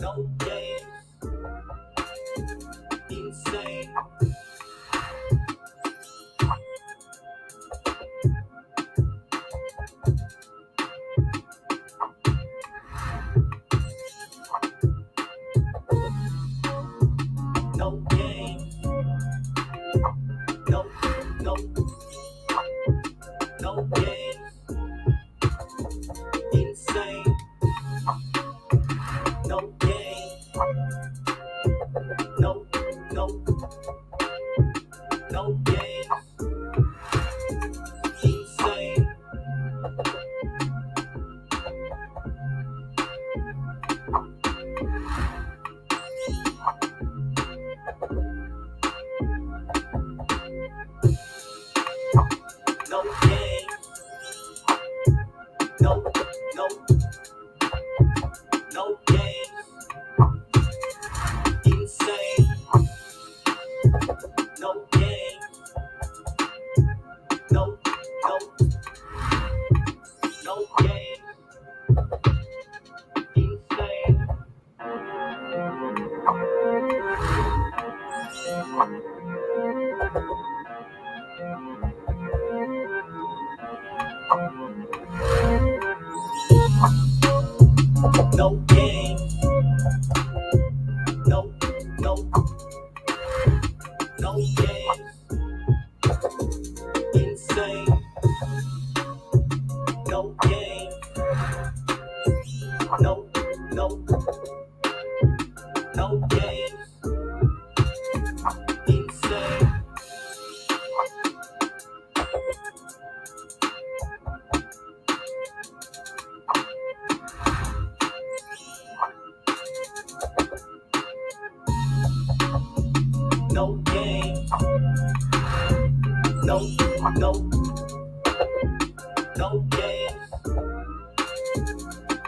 No games, insane. No games, no, no, no games, insane. No games, no, no, no games, insane. No games, no, no, no games, insane. No games, no, no, no games, insane. No games, no, no, no games, insane. No games, no, no, no games, insane. No games, no, no, no games,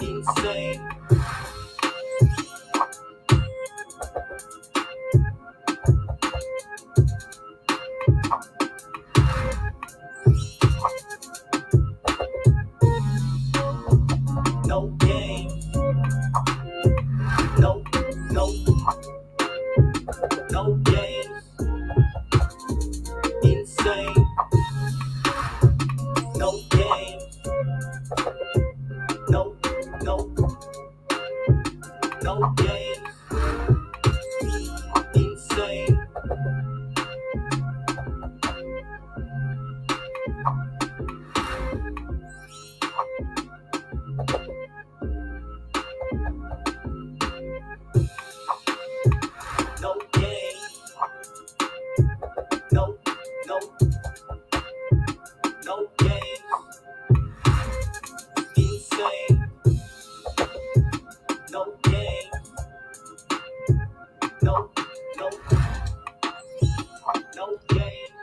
insane. No games, no, no, no games, insane. No games, no, no, no games, insane. No games, no, no, no games, insane. No games, no, no, no games,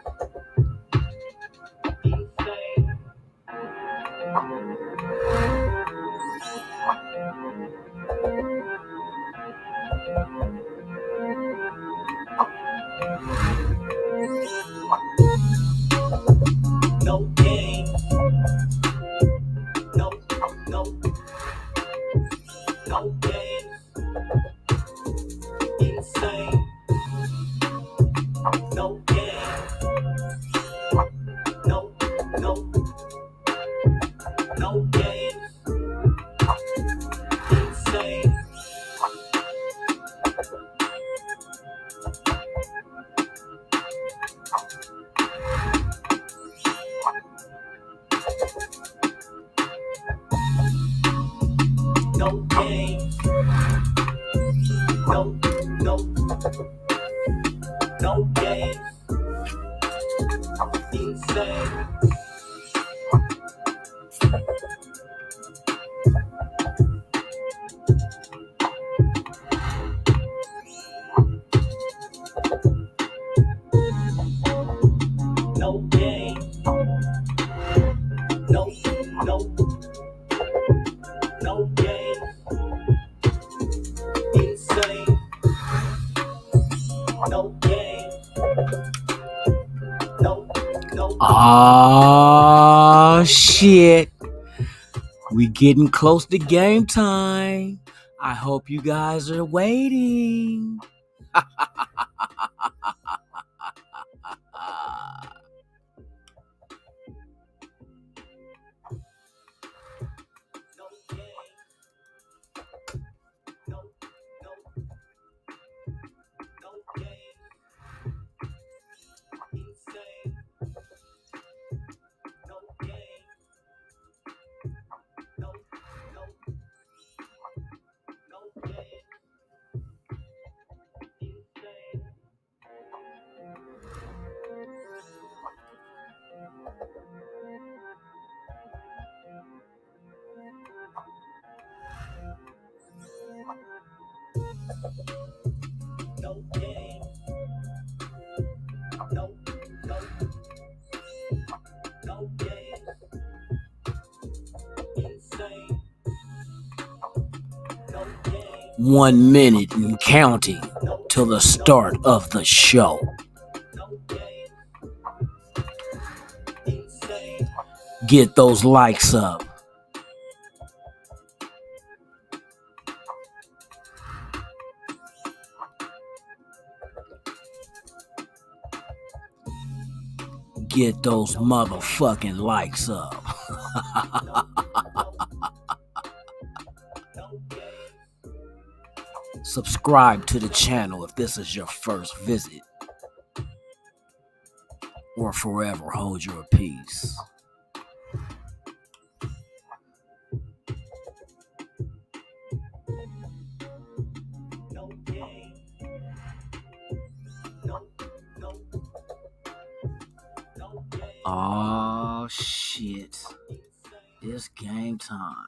insane. No games, no, no, no games, insane. No games, no, no, no games, insane. No games, no, no, no games, insane. No games, no, no, no games, insane. No games, no, no, Oh shit. We getting close to game time. I hope you guys are waiting. No games. Insane. No games. 1 minute and counting till the start of the show. No games. Insane. Get those likes up. Get those motherfucking likes up. No games. Subscribe to the channel if this is your first visit. Or forever hold your peace. No games. No games. Oh shit. It's game time.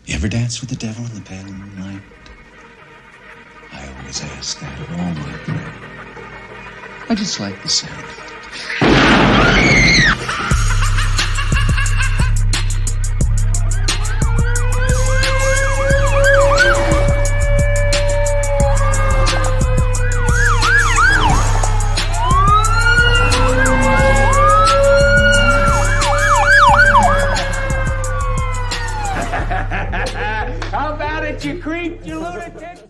You ever dance with the devil in the pale moonlight? I always ask that of all my prey. I just like the sound of it. How about it, you creep, you lunatic?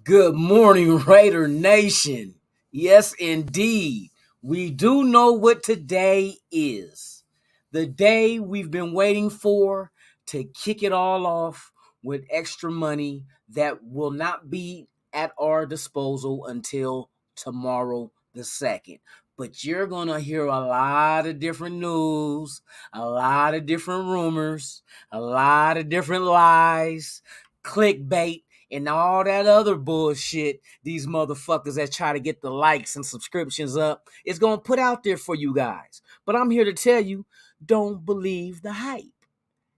Good morning, Raider Nation. Yes, indeed. We do know what today is. The day we've been waiting for to kick it all off with extra money that will not be at our disposal until tomorrow the 2nd. But you're going to hear a lot of different news, a lot of different rumors, a lot of different lies, clickbait, and all that other bullshit these motherfuckers that try to get the likes and subscriptions up is going to put out there for you guys. But I'm here to tell you, don't believe the hype.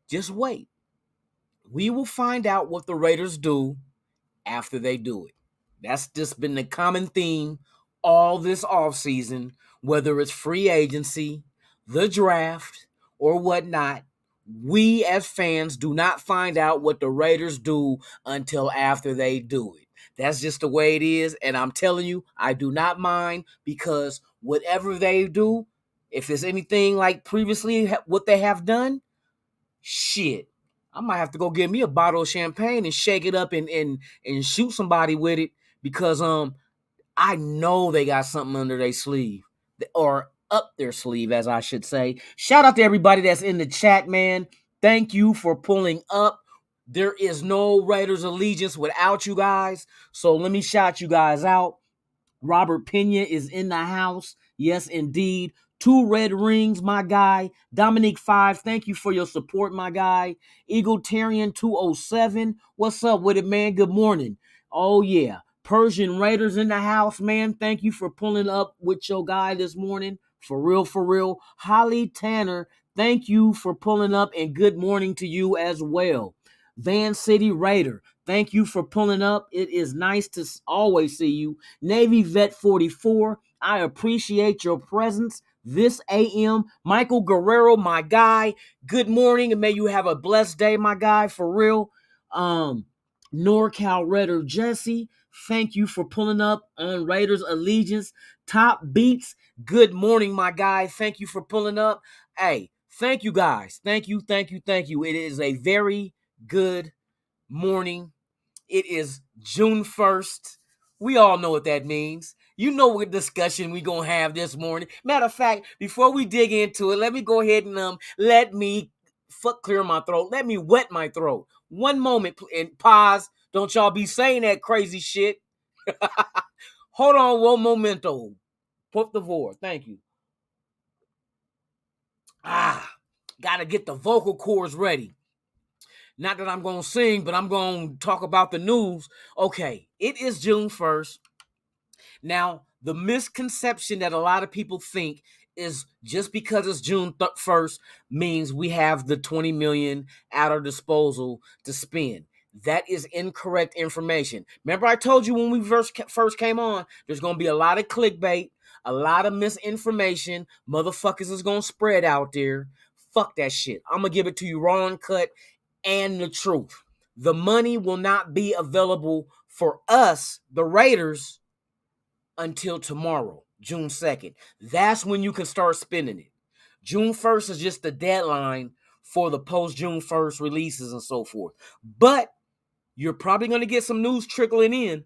Just wait. We will find out what the Raiders do after they do it. That's just been the common theme all this offseason, whether it's free agency, the draft, or whatnot. We as fans do not find out what the Raiders do until after they do it. That's just the way it is. And I'm telling you, I do not mind, because whatever they do, if it's anything like previously what they have done, shit, I might have to go get me a bottle of champagne and shake it up and shoot somebody with it, because I know they got something under their sleeve, or up their sleeve, as I should say. Shout out to everybody that's in the chat, man. Thank you for pulling up. There is no Raiders allegiance without you guys, so let me shout you guys out. Robert Pena is in the house. Yes, indeed. 2 red rings, my guy. Dominique 5, thank you for your support, my guy. Eagletarian 207, what's up with it, man? Good morning. Oh, yeah. Persian Raiders in the house, man. Thank you for pulling up with your guy this morning. For real, for real. Holly Tanner, thank you for pulling up, and good morning to you as well. Van City Raider, thank you for pulling up. It is nice to always see you. Navy Vet 44, I appreciate your presence this AM. Michael Guerrero, my guy, good morning, and may you have a blessed day, my guy, for real. NorCal Raider Jesse, thank you for pulling up on Raiders Allegiance. Top Beats, good morning, my guy. Thank you for pulling up. Hey, thank you guys. Thank you, thank you, thank you. It is a very good morning. It is June 1st. We all know what that means. You know what discussion we gonna have this morning. Matter of fact, before we dig into it, let me go ahead and let me clear my throat. Let me wet my throat. One moment and pause. Don't y'all be saying that crazy shit. Hold on, one momento. Por favor. Thank you. Gotta get the vocal cords ready. Not that I'm gonna sing, but I'm gonna talk about the news. Okay, it is June 1st. Now, the misconception that a lot of people think is just because it's June 1st means we have the $20 million at our disposal to spend. That is incorrect information. Remember I told you when we first came on, there's going to be a lot of clickbait, a lot of misinformation. Motherfuckers is going to spread out there. Fuck that shit. I'm going to give it to you raw and cut and the truth. The money will not be available for us, the Raiders, until tomorrow, June 2nd. That's when you can start spending it. June 1st is just the deadline for the post-June 1st releases and so forth. But you're probably going to get some news trickling in,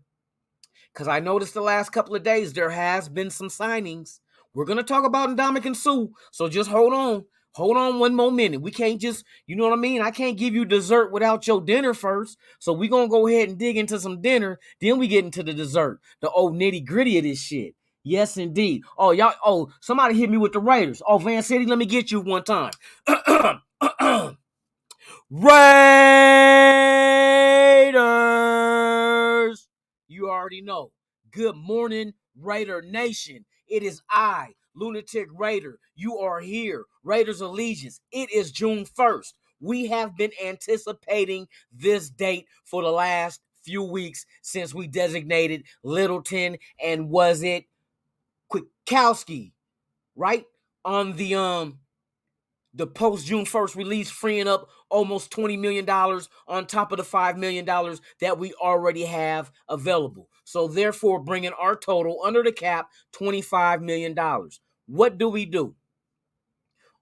because I noticed the last couple of days there has been some signings. We're going to talk about Ndamukong Suh, so just hold on. Hold on one more minute. We can't just, you know what I mean? I can't give you dessert without your dinner first. So we're going to go ahead and dig into some dinner. Then we get into the dessert, the old nitty gritty of this shit. Yes, indeed. Oh, somebody hit me with the Raiders. Oh, Van City, let me get you one time. Raiders! You already know. Good morning, Raider Nation. It is I, Lunatic Raider. You are here. Raiders Allegiance. It is June 1st. We have been anticipating this date for the last few weeks since we designated Littleton and was it Kwiatkowski, right? On the post-June 1st release, freeing up almost $20 million on top of the $5 million that we already have available. So therefore, bringing our total under the cap, $25 million. What do we do?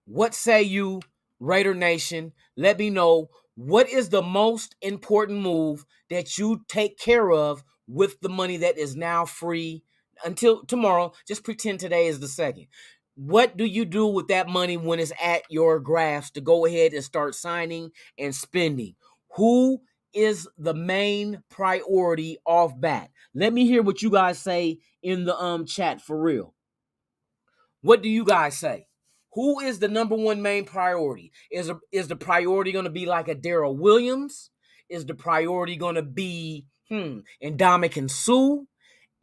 What say you, Raider Nation? Let me know, what is the most important move that you take care of with the money that is now free until tomorrow? Just pretend today is the 2nd. What do you do with that money when it's at your grasp to go ahead and start signing and spending? Who is the main priority off bat? Let me hear what you guys say in the chat for real. What do you guys say? Who is the number one main priority? Is the priority going to be like a Darrell Williams? Is the priority going to be Ndamukong Suh?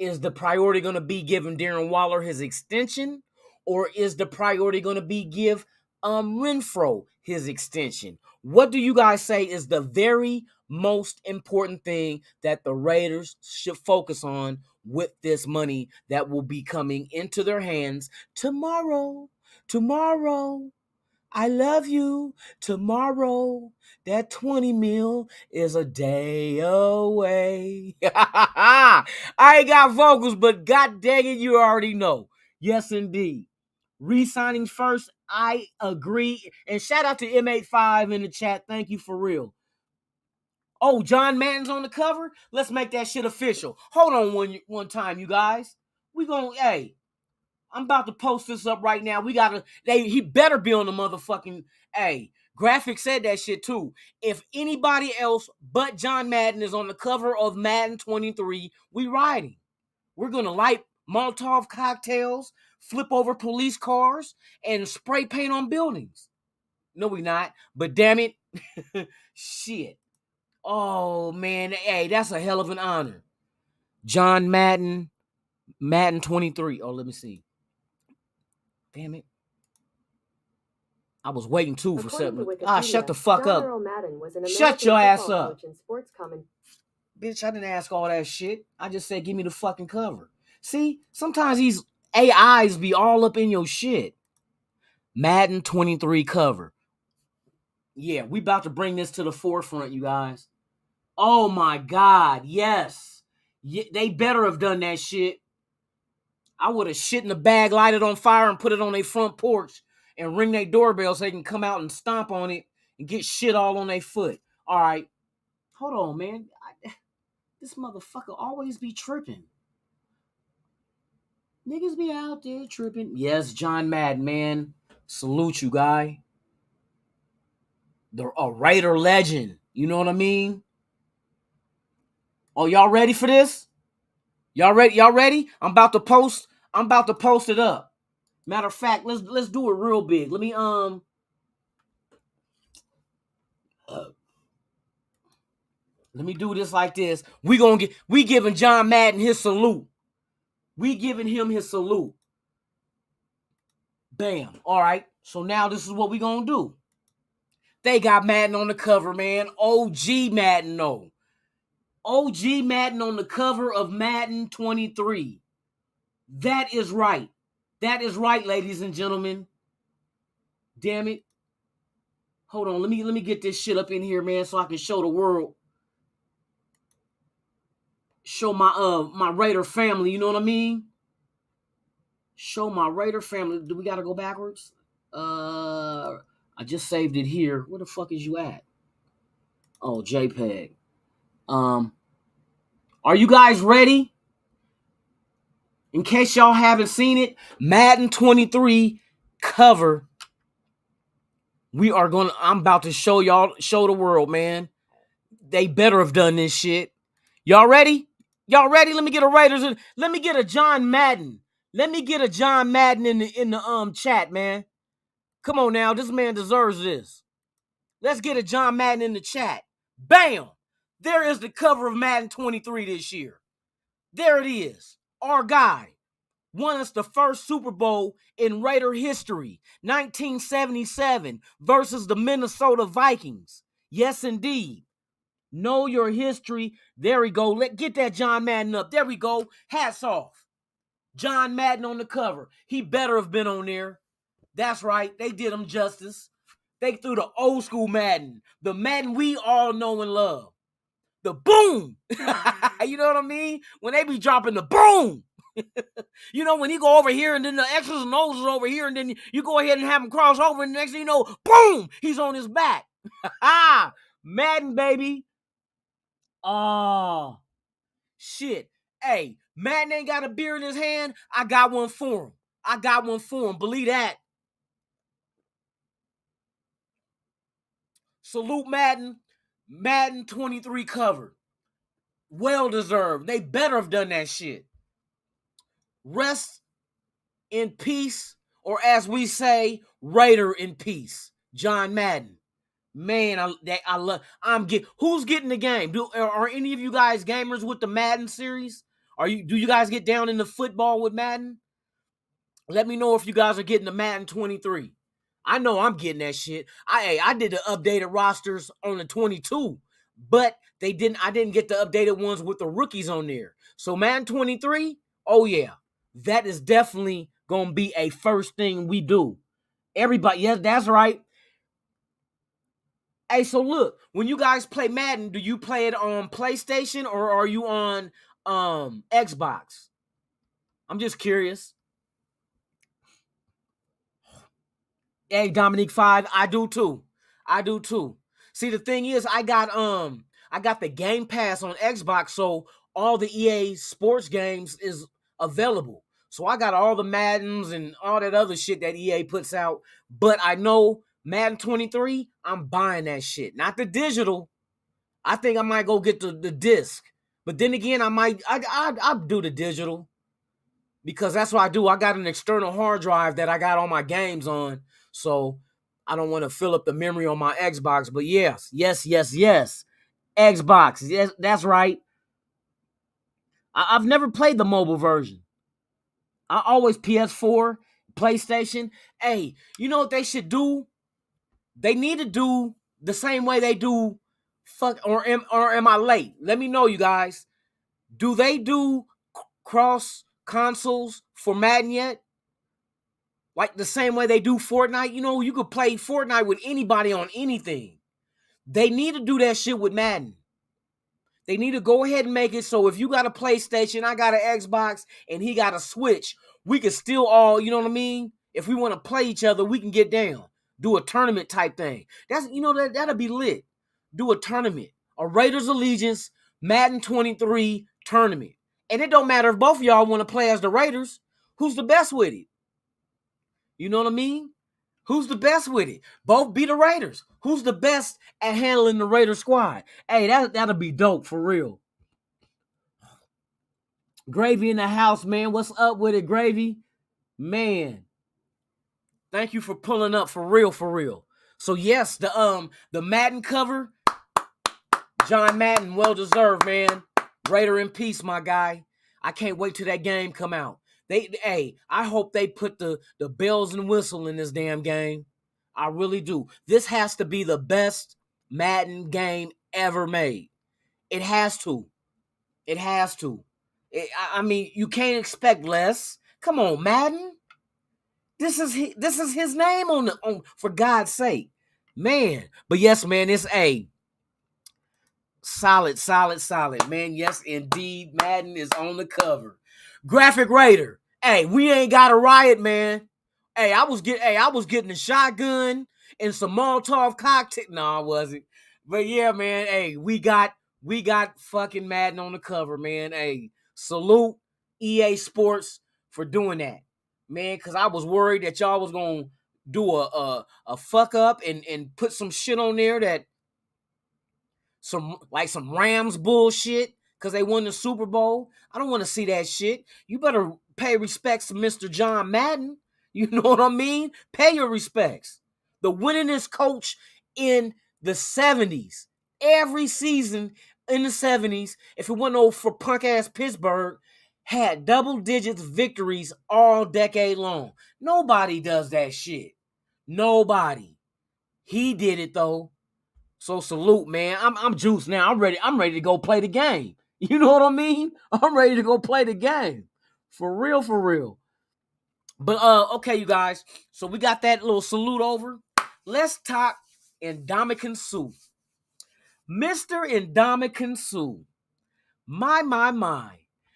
Is the priority going to be giving Darren Waller his extension? Or is the priority going to be give Renfrow his extension? What do you guys say is the very most important thing that the Raiders should focus on with this money that will be coming into their hands tomorrow? Tomorrow. I love you. Tomorrow, that 20 mil is a day away. I ain't got vocals, but god dang it, you already know. Yes, indeed. Re-signing first, I agree. And shout out to M85 in the chat. Thank you for real. Oh, John Madden's on the cover? Let's make that shit official. Hold on one time, you guys. I'm about to post this up right now. He better be on the motherfucking, Graphic said that shit too. If anybody else but John Madden is on the cover of Madden 23, we riding. We're going to light Molotov cocktails, flip over police cars, and spray paint on buildings. No, we not. But damn it. Shit. Oh, man. Hey, that's a hell of an honor. John Madden, Madden 23. Oh, let me see. Damn it. I was waiting too for According to something. Shut the Wikipedia, fuck John up. Earl Madden was an Shut American your ass football up. coach and sports comment. Bitch, I didn't ask all that shit. I just said give me the fucking cover. See, sometimes these AIs be all up in your shit. Madden 23 cover. Yeah, we about to bring this to the forefront, you guys. Oh my God, yes. They better have done that shit. I would have shit in the bag, light it on fire, and put it on their front porch and ring their doorbell so they can come out and stomp on it and get shit all on their foot. All right. Hold on, man. This motherfucker always be tripping. Niggas be out there tripping. Yes, John Madden, man. Salute you, guy. A Raider legend. You know what I mean? Oh, y'all ready for this? Y'all ready? I'm about to post it up. Matter of fact, let's do it real big. Let me let me do this like this. We giving John Madden his salute. We giving him his salute. Bam. All right. So now this is what we gonna do. They got Madden on the cover, man. OG Madden, no. OG Madden on the cover of Madden 23. That is right. That is right, ladies and gentlemen. Damn it. Hold on. Let me get this shit up in here, man, so I can show the world. Show my Raider family, you know what I mean? Show my Raider family. Do we gotta go backwards? I just saved it here. Where the fuck is you at? Oh, JPEG. Are you guys ready? In case y'all haven't seen it, Madden 23 cover. I'm about to show the world, man. They better have done this shit. Y'all ready? Y'all ready? Let me get a Raiders. Let me get a John Madden. Let me get a John Madden in the chat, man. Come on now, this man deserves this. Let's get a John Madden in the chat. Bam! There is the cover of Madden 23 this year. There it is. Our guy won us the first Super Bowl in Raider history, 1977 versus the Minnesota Vikings. Yes, indeed. Know your history. There we go. Get that John Madden up. There we go. Hats off. John Madden on the cover. He better have been on there. That's right. They did him justice. They threw the old school Madden. The Madden we all know and love. The boom. You know what I mean? When they be dropping the boom. You know, when you go over here and then the X's and O's is over here and then you go ahead and have him cross over and the next thing you know, boom, he's on his back. Madden, baby. Oh, shit. Hey, Madden ain't got a beer in his hand. I got one for him. Believe that. Salute Madden. Madden 23 cover. Well deserved. They better have done that shit. Rest in peace, or as we say, Raider in peace. John Madden. Man, I love. Who's getting the game? Are any of you guys gamers with the Madden series? Do you guys get down into football with Madden? Let me know if you guys are getting the Madden 23. I know I'm getting that shit. I did the updated rosters on the 22, but I didn't get the updated ones with the rookies on there. So Madden 23, oh yeah, that is definitely gonna be a first thing we do. Everybody, yes, that's right. Hey, so look, when you guys play Madden, do you play it on PlayStation or are you on Xbox? I'm just curious. Hey, Dominique 5, I do too. See, the thing is, I got the Game Pass on Xbox, so all the EA sports games is available. So I got all the Maddens and all that other shit that EA puts out. But I know Madden 23, I'm buying that shit. Not the digital. I think I might go get the disc. But then again, I'll do the digital. Because that's what I do. I got an external hard drive that I got all my games on. So I don't want to fill up the memory on my Xbox. But yes. Xbox. Yes, that's right. I've never played the mobile version. I always PS4, PlayStation. Hey, you know what they should do? They need to do the same way they do or am I late? Let me know, you guys. Do they do cross consoles for Madden yet? Like the same way they do Fortnite? You know, you could play Fortnite with anybody on anything. They need to do that shit with Madden. They need to go ahead and make it so if you got a PlayStation, I got an Xbox, and he got a Switch, we can still all, you know what I mean? If we want to play each other, we can get down. Do a tournament type thing. That's, you know, that'll be lit. Do a tournament. A Raiders Allegiance Madden 23 tournament. And it don't matter if both of y'all want to play as the Raiders. Who's the best with it? You know what I mean? Who's the best with it? Both be the Raiders. Who's the best at handling the Raider squad? Hey, that'll be dope for real. Gravy in the house, man. What's up with it, Gravy? Man. Thank you for pulling up for real, for real. So yes, the Madden cover, John Madden, well deserved, man. Raider in peace, my guy. I can't wait till that game come out. I hope they put the bells and whistle in this damn game. I really do. This has to be the best Madden game ever made. It has to. It has to. I mean, you can't expect less. Come on, Madden. This is his name on for God's sake, man. But yes, man, it's a solid, man. Yes, indeed, Madden is on the cover. Graphic Raider. Hey, we ain't got a riot, man. Hey, I was getting a shotgun and some Molotov cocktail. No, I wasn't. But yeah, man. Hey, we got fucking Madden on the cover, man. Hey, salute EA Sports for doing that, man. Because I was worried that y'all was gonna do a fuck up and put some shit on there that some Rams bullshit because they won the Super Bowl. I don't want to see that shit. You better pay respects to Mr. John Madden. You know what I mean? Pay your respects. The winningest coach in the 70s. Every season in the 70s, if it wasn't for punk-ass Pittsburgh, had double digits victories all decade long. Nobody does that shit. Nobody. He did it, though. So salute, man. I'm juiced now. I'm ready to go play the game. You know what I mean? I'm ready to go play the game. For real, for real. But okay, you guys. So we got that little salute over. Let's talk Ndamukong Suh. Mr. Ndamukong Suh. My.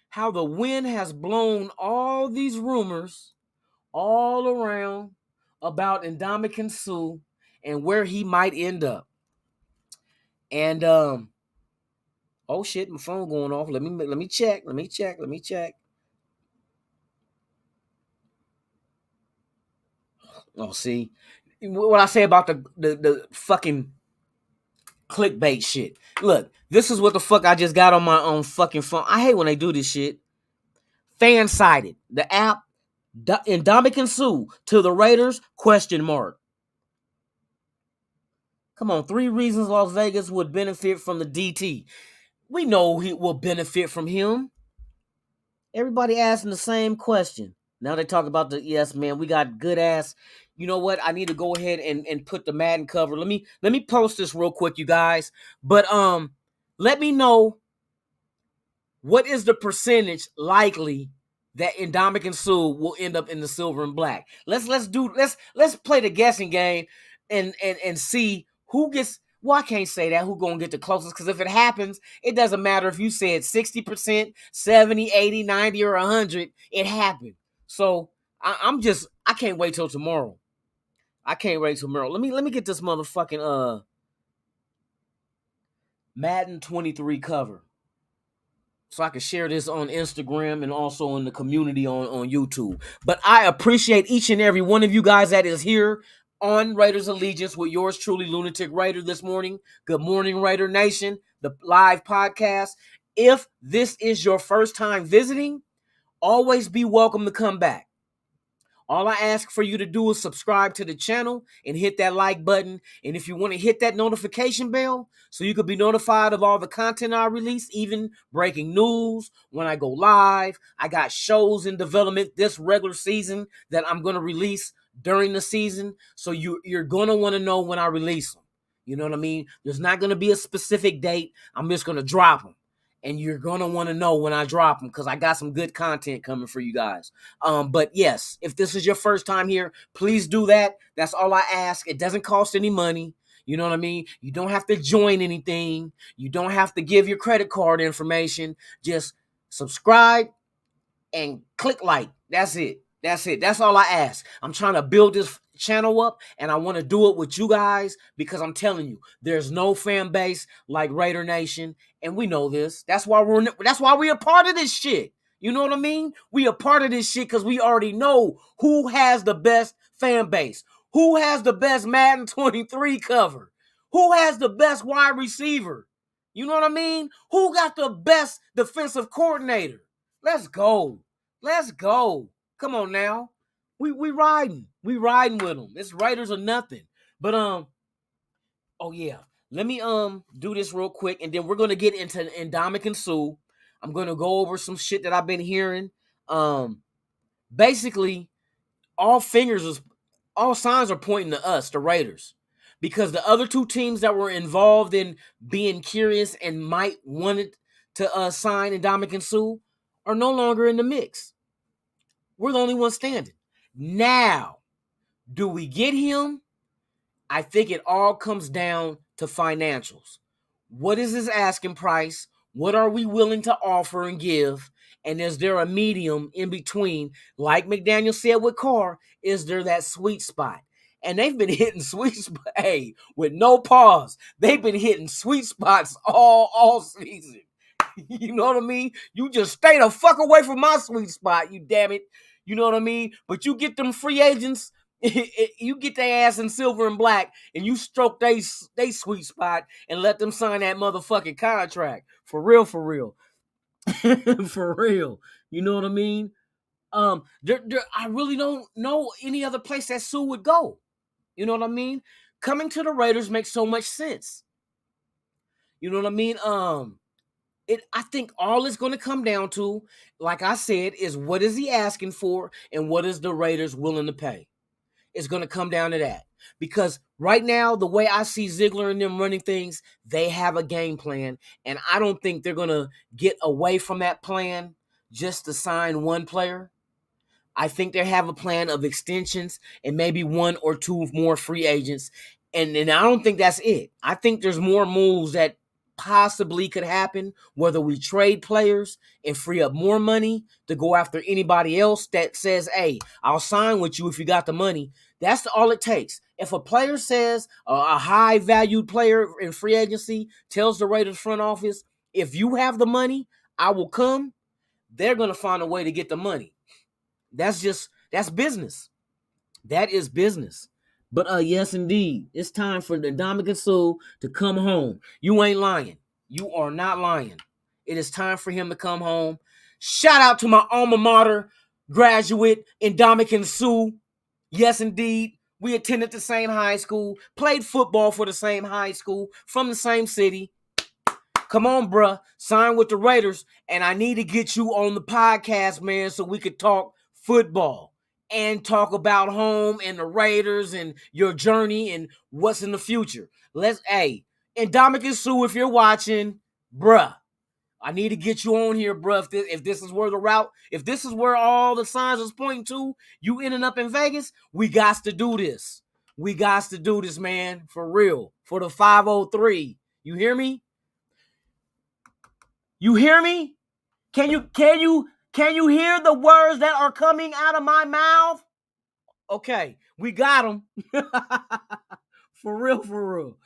How the wind has blown all these rumors all around about Ndamukong Suh and where he might end up. And oh shit, my phone going off. Let me check. Oh, see what I say about the fucking clickbait shit. Look, this is what the fuck I just got on my own fucking phone. I hate when they do this shit. Fansided. The app Ndamukong Suh to the Raiders ? Come on, 3 reasons Las Vegas would benefit from the DT. We know he will benefit from him. Everybody asking the same question. Now they talk about yes, man, we got good ass. You know what? I need to go ahead and put the Madden cover. Let me post this real quick, you guys. But let me know what is the percentage likely that Ndamukong Suh will end up in the silver and black. Let's play the guessing game and see who gets. Well, I can't say that who gonna get the closest, because if it happens, it doesn't matter if you said 60%, 70, 80, 90, or 100. It happened. So I can't wait till tomorrow. Let me get this motherfucking Madden 23 cover, so I can share this on Instagram and also in the community on YouTube. But I appreciate each and every one of you guys that is here on Raiders Allegiance with yours truly, Lunatic Raider, this morning. Good morning, Raider Nation, the live podcast. If this is your first time visiting, always be welcome to come back. All I ask for you to do is subscribe to the channel and hit that like button. And if you want to hit that notification bell so you could be notified of all the content I release, even breaking news, when I go live. I got shows in development this regular season that I'm going to release during the season. So you're going to want to know when I release them. You know what I mean? There's not going to be a specific date. I'm just going to drop them. And you're going to want to know when I drop them because I got some good content coming for you guys. But yes, if this is your first time here, please do that. That's all I ask. It doesn't cost any money. You know what I mean? You don't have to join anything. You don't have to give your credit card information. Just subscribe and click like. That's it. That's it. That's all I ask. I'm trying to build this channel up, and I want to do it with you guys because I'm telling you, there's no fan base like Raider Nation, and we know this. That's why we're a part of this shit. You know what I mean? We a part of this shit because we already know who has the best fan base, who has the best Madden 23 cover, who has the best wide receiver. You know what I mean? Who got the best defensive coordinator? Let's go. Let's go. Come on now. We riding. We riding with them. It's Raiders or nothing. But oh yeah. Let me do this real quick, and then we're gonna get into Ndamukong Suh. I'm gonna go over some shit that I've been hearing. Basically, all signs are pointing to us, the Raiders. Because the other two teams that were involved in being curious and might wanted to sign Ndamukong Suh are no longer in the mix. We're the only ones standing. Now, do we get him? I think it all comes down to financials. What is his asking price? What are we willing to offer and give? And is there a medium in between? Like McDaniel said with Carr, is there that sweet spot? And they've been hitting sweet spots, hey, with no pause. They've been hitting sweet spots all season. You know what I mean? You just stay the fuck away from my sweet spot, you damn it. You know what I mean? But you get them free agents, you get their ass in silver and black, and you stroke they sweet spot and let them sign that motherfucking contract. For real, for real. For real. You know what I mean? I really don't know any other place that Suh would go. You know what I mean? Coming to the Raiders makes so much sense. You know what I mean? I think all it's going to come down to, like I said, is what is he asking for and what is the Raiders willing to pay. It's going to come down to that. Because right now, the way I see Ziegler and them running things, they have a game plan. And I don't think they're going to get away from that plan just to sign one player. I think they have a plan of extensions and maybe one or two more free agents. And I don't think that's it. I think there's more moves that possibly could happen, whether we trade players and free up more money to go after anybody else that says, hey, I'll sign with you if you got the money. That's all it takes. If a player says, a high valued player in free agency tells the Raiders front office, if you have the money, I will come, they're going to find a way to get the money. That's business. That is business. But yes, indeed, it's time for the Ndamukong Suh to come home. You ain't lying. You are not lying. It is time for him to come home. Shout out to my alma mater graduate, Ndamukong Suh. Yes, indeed. We attended the same high school, played football for the same high school, from the same city. Come on, bruh. Sign with the Raiders, and I need to get you on the podcast, man, so we could talk football and talk about home and the Raiders and your journey and what's in the future. Ndamukong Suh, if you're watching, bruh, I need to get you on here, bruh. If this is where the route, if this is where all the signs is pointing to, you ending up in Vegas, we got to do this. We got to do this, man, for real. For the 503. You hear me? You hear me? Can you hear the words that are coming out of my mouth? Okay, we got them. For real, for real.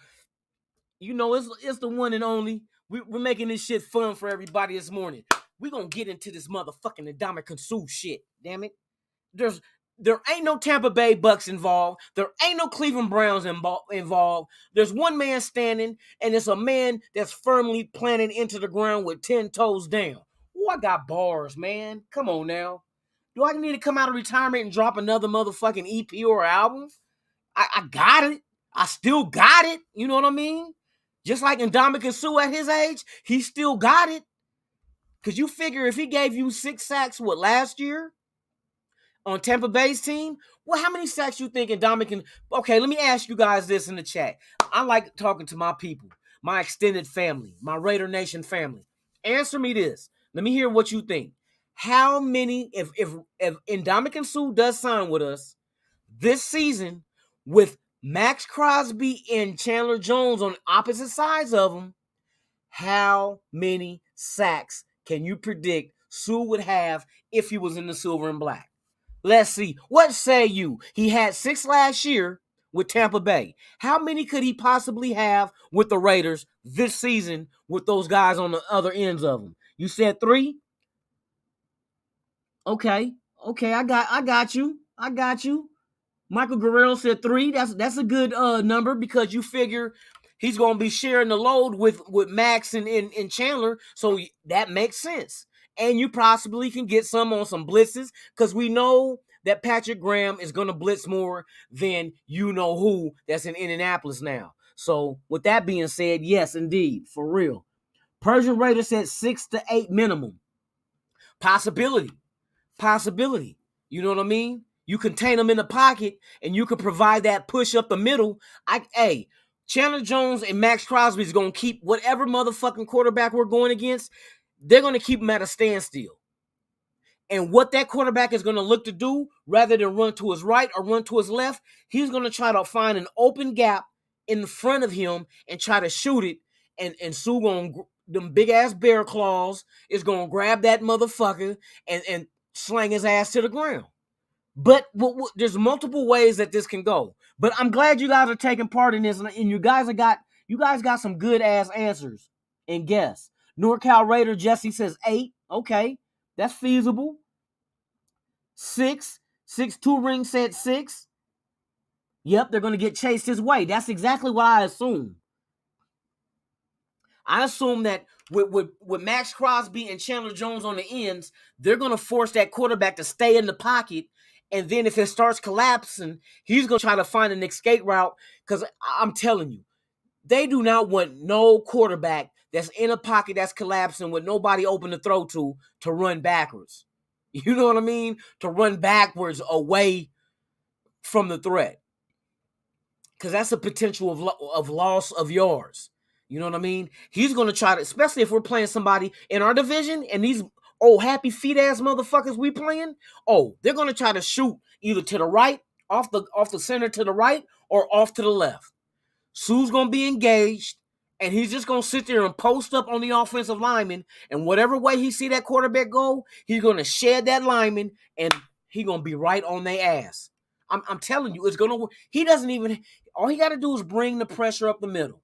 You know, it's the one and only. We're making this shit fun for everybody this morning. We're going to get into this motherfucking Ndamukong Suh shit, damn it. There ain't no Tampa Bay Bucks involved. There ain't no Cleveland Browns involved. There's one man standing, and it's a man that's firmly planted into the ground with 10 toes down. Oh, I got bars, man. Come on now. Do I need to come out of retirement and drop another motherfucking EP or album? I got it. I still got it. You know what I mean? Just like Ndamukong Suh at his age, he still got it. Because you figure if he gave you 6 sacks, last year on Tampa Bay's team, well, how many sacks you think Ndamukong? Okay, let me ask you guys this in the chat. I like talking to my people, my extended family, my Raider Nation family. Answer me this. Let me hear what you think. How many, if Ndamukong Suh does sign with us this season with Max Crosby and Chandler Jones on opposite sides of him, how many sacks can you predict Suh would have if he was in the silver and black? Let's see. What say you? He had 6 last year with Tampa Bay. How many could he possibly have with the Raiders this season with those guys on the other ends of them? You said 3? Okay, I got you. Michael Guerrero said 3. That's a good number because you figure he's going to be sharing the load with Max and Chandler, so that makes sense. And you possibly can get some on some blitzes because we know that Patrick Graham is going to blitz more than you know who that's in Indianapolis now. So with that being said, yes, indeed, for real. Persian Raider said 6 to 8 minimum. Possibility. You know what I mean? You contain them in the pocket, and you can provide that push up the middle. Chandler Jones and Max Crosby is going to keep whatever motherfucking quarterback we're going against, they're going to keep him at a standstill. And what that quarterback is going to look to do, rather than run to his right or run to his left, he's going to try to find an open gap in front of him and try to shoot it. And Suh going to, them big-ass bear claws, is going to grab that motherfucker and slang his ass to the ground. But there's multiple ways that this can go. But I'm glad you guys are taking part in this, and you guys got some good ass answers and guess. NorCal Raider Jesse says 8. Okay, that's feasible. 6. 2 Ring said 6. Yep, they're gonna get chased his way. That's exactly what I assume. I assume that with Max Crosby and Chandler Jones on the ends, they're gonna force that quarterback to stay in the pocket. And then if it starts collapsing, he's going to try to find an escape route because I'm telling you, they do not want no quarterback that's in a pocket that's collapsing with nobody open to throw to run backwards. You know what I mean? To run backwards away from the threat. Because that's a potential of loss of yards. You know what I mean? He's going to try to, especially if we're playing somebody in our division and these happy feet ass motherfuckers we playing, they're gonna try to shoot either to the right, off the center to the right, or off to the left. Suh's gonna be engaged, and he's just gonna sit there and post up on the offensive lineman, and whatever way he see that quarterback go, he's gonna shed that lineman, and he gonna be right on their ass. I'm telling you, it's gonna work. All he gotta do is bring the pressure up the middle.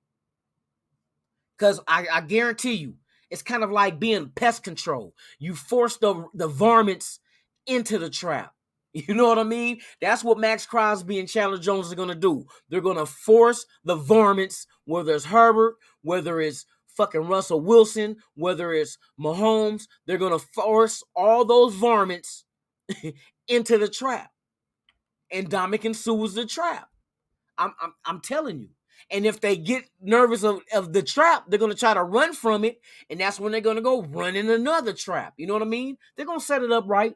Because I guarantee you, it's kind of like being pest control. You force the varmints into the trap. You know what I mean? That's what Max Crosby and Chandler Jones are going to do. They're going to force the varmints, whether it's Herbert, whether it's fucking Russell Wilson, whether it's Mahomes. They're going to force all those varmints into the trap. And Ndamukong Suh is the trap. I'm telling you. And if they get nervous of the trap, they're going to try to run from it. And that's when they're going to go run in another trap. You know what I mean? They're going to set it up right.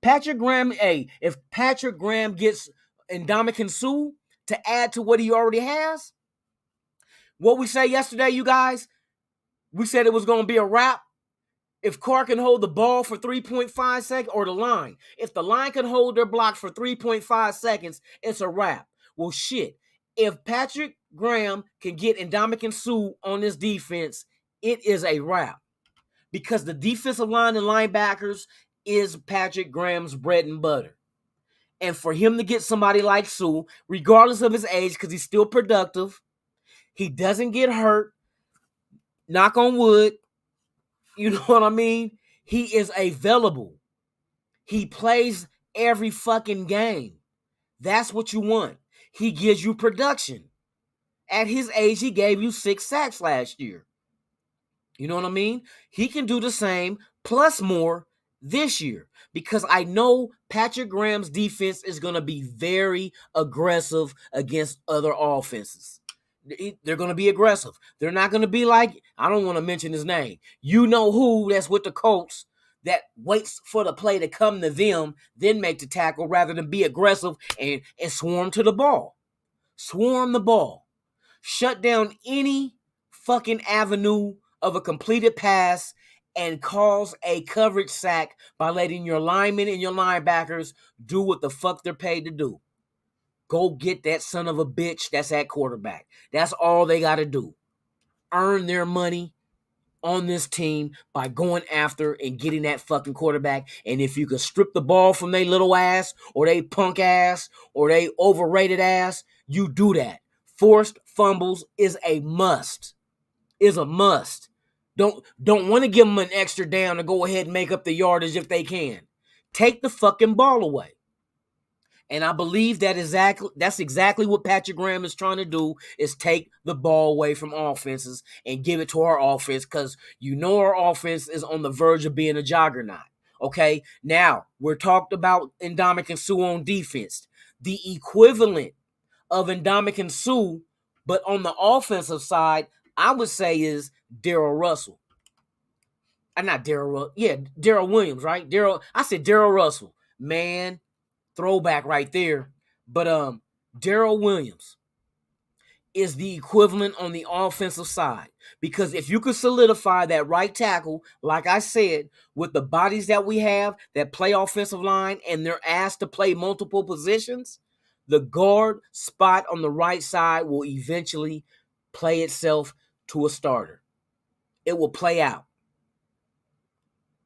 Patrick Graham, if Patrick Graham gets Ndamukong Suh to add to what he already has, what we say yesterday, you guys, we said it was going to be a wrap. If Carr can hold the ball for 3.5 seconds, or the line, if the line can hold their block for 3.5 seconds, it's a wrap. Well, shit. If Patrick Graham can get Ndamukong Suh on this defense, it is a wrap. Because the defensive line and linebackers is Patrick Graham's bread and butter. And for him to get somebody like Suh, regardless of his age, because he's still productive, he doesn't get hurt, knock on wood, you know what I mean? He is available. He plays every fucking game. That's what you want. He gives you production. At his age, he gave you 6 sacks last year. You know what I mean? He can do the same, plus more, this year because I know Patrick Graham's defense is going to be very aggressive against other offenses. They're going to be aggressive. They're not going to be like, I don't want to mention his name. You know who that's with the Colts that waits for the play to come to them, then make the tackle rather than be aggressive and swarm to the ball. Swarm the ball. Shut down any fucking avenue of a completed pass and cause a coverage sack by letting your linemen and your linebackers do what the fuck they're paid to do. Go get that son of a bitch that's at quarterback. That's all they got to do. Earn their money on this team by going after and getting that fucking quarterback. And if you could strip the ball from they little ass or they punk ass or they overrated ass, you do that. Forced fumbles is a must. Is a must. Don't want to give them an extra down to go ahead and make up the yardage if they can. Take the fucking ball away. And I believe that's exactly what Patrick Graham is trying to do, is take the ball away from offenses and give it to our offense, because you know our offense is on the verge of being a juggernaut. Okay, now we're talked about Ndamukong Suh on defense. The equivalent of Ndamukong Suh, but on the offensive side, I would say is Darrell Russell. Not Darrell, yeah, Darrell Williams, right? I said Darrell Russell. Man, throwback right there. But Darrell Williams is the equivalent on the offensive side, because if you could solidify that right tackle, like I said, with the bodies that we have that play offensive line and they're asked to play multiple positions, the guard spot on the right side will eventually play itself to a starter. It will play out.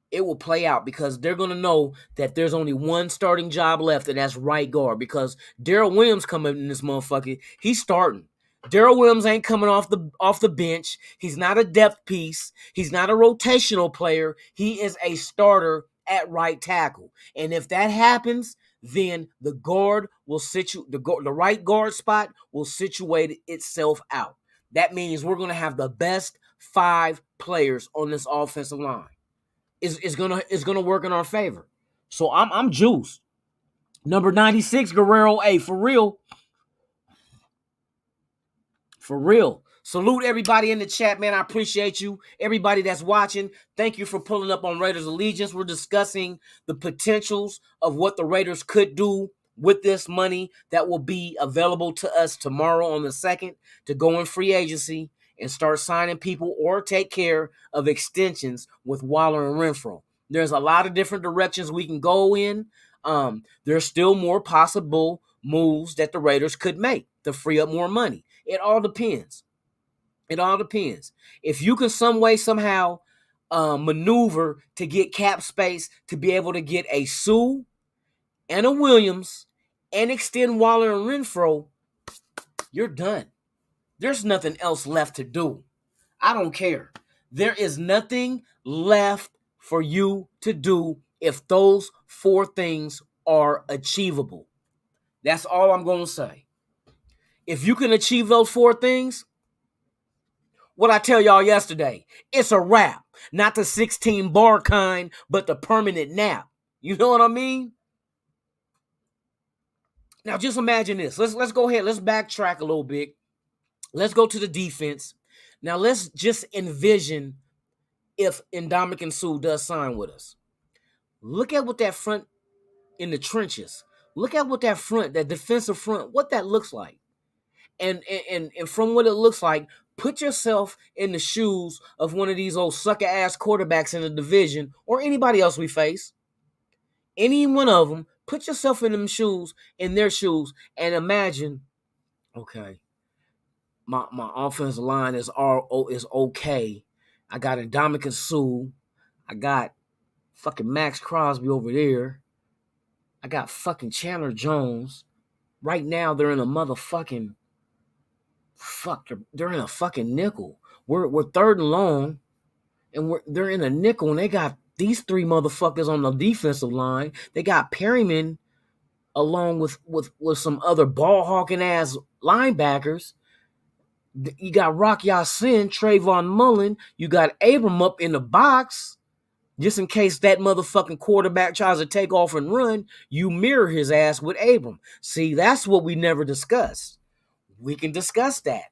It will play out because they're going to know that there's only one starting job left, and that's right guard, because Darrell Williams coming in this motherfucker, he's starting. Darrell Williams ain't coming off the bench. He's not a depth piece. He's not a rotational player. He is a starter at right tackle. And if that happens, then the guard will the right guard spot will situate itself out. That means we're going to have the best 5 players on this offensive line. Is gonna work in our favor. So I'm juiced. Number 96, Guerrero. Hey, for real. For real. Salute everybody in the chat, man. I appreciate you. Everybody that's watching, thank you for pulling up on Raiders Allegiance. We're discussing the potentials of what the Raiders could do with this money that will be available to us tomorrow on the 2nd to go in free agency and start signing people or take care of extensions with Waller and Renfro. There's a lot of different directions we can go in. There's still more possible moves that the Raiders could make to free up more money. It all depends. It all depends. If you can some way, somehow maneuver to get cap space to be able to get a Suh and a Williams and extend Waller and Renfro, you're done. There's nothing else left to do. I don't care. There is nothing left for you to do if those 4 things are achievable. That's all I'm going to say. If you can achieve those 4 things, what I tell y'all yesterday, it's a wrap. Not the 16-bar kind, but the permanent nap. You know what I mean? Now just imagine this. Let's go ahead. Let's backtrack a little bit. Let's go to the defense. Now let's just envision if Ndamukong Suh does sign with us. Look at what that front in the trenches. Look at what that front, that defensive front, what that looks like. And from what it looks like, put yourself in the shoes of one of these old sucker-ass quarterbacks in the division or anybody else we face. Any one of them, put yourself in their shoes, and imagine, okay, my offensive line is okay. I got Ndamukong Suh. I got fucking Max Crosby over there. I got fucking Chandler Jones. Right now, they're in a motherfucking they're in a fucking nickel. We're 3rd and long, and they're in a nickel, and they got these 3 motherfuckers on the defensive line. They got Perryman along with some other ball hawking ass linebackers. You got Rock Ya-Sin, Trayvon Mullen. You got Abram up in the box. Just in case that motherfucking quarterback tries to take off and run, you mirror his ass with Abram. See, that's what we never discussed. We can discuss that.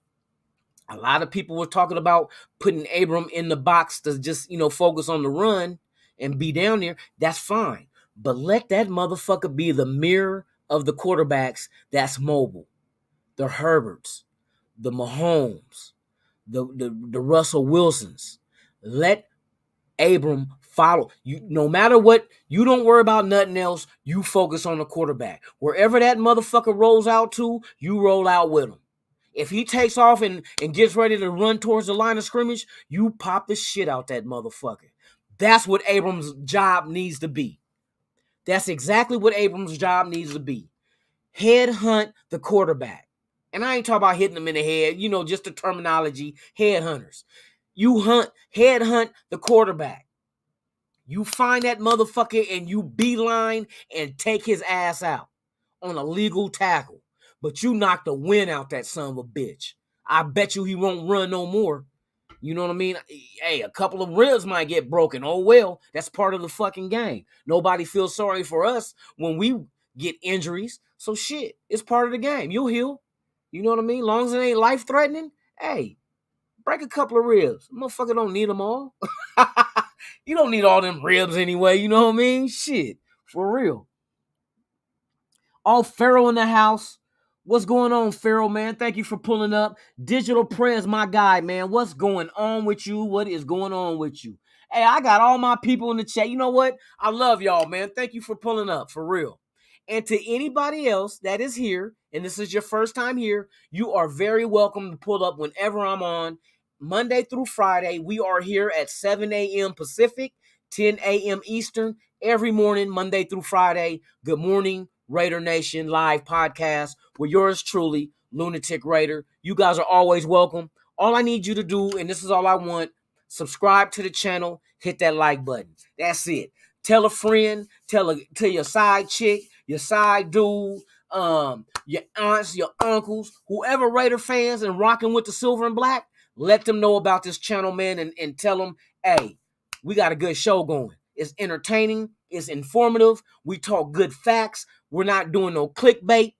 A lot of people were talking about putting Abram in the box to just, focus on the run and be down there. That's fine. But let that motherfucker be the mirror of the quarterbacks that's mobile. The Herberts, the Mahomes, the Russell Wilsons. Let Abram follow you. No matter what, you don't worry about nothing else. You focus on the quarterback. Wherever that motherfucker rolls out to, you roll out with him. If he takes off and gets ready to run towards the line of scrimmage, you pop the shit out that motherfucker. That's what Abram's job needs to be. That's exactly what Abram's job needs to be. Headhunt the quarterback. And I ain't talking about hitting them in the head, just the terminology, headhunters. You headhunt the quarterback. You find that motherfucker and you beeline and take his ass out on a legal tackle. But you knock the wind out that son of a bitch. I bet you he won't run no more. You know what I mean? Hey, a couple of ribs might get broken. Oh, well, that's part of the fucking game. Nobody feels sorry for us when we get injuries. So shit, it's part of the game. You'll heal. You know what I mean? Long as it ain't life-threatening, hey, break a couple of ribs. Motherfucker don't need them all. You don't need all them ribs anyway. You know what I mean? Shit, for real. All Pharaoh in the house. What's going on, Pharaoh, man? Thank you for pulling up. Digital Prez, my guy, man. What's going on with you? What is going on with you? Hey, I got all my people in the chat. You know what? I love y'all, man. Thank you for pulling up, for real. And to anybody else that is here, and this is your first time here, you are very welcome to pull up whenever I'm on. Monday through Friday, we are here at 7 a.m. Pacific, 10 a.m. Eastern, every morning, Monday through Friday. Good morning, Raider Nation live podcast with yours truly, Lunatic Raider. You guys are always welcome. All I need you to do, and this is all I want, subscribe to the channel, hit that like button. That's it. Tell a friend, tell your side chick, your side dude, your aunts, your uncles, whoever Raider fans and rocking with the silver and black, let them know about this channel, man, and tell them, hey, we got a good show going. It's entertaining. It's informative. We talk good facts. We're not doing no clickbait.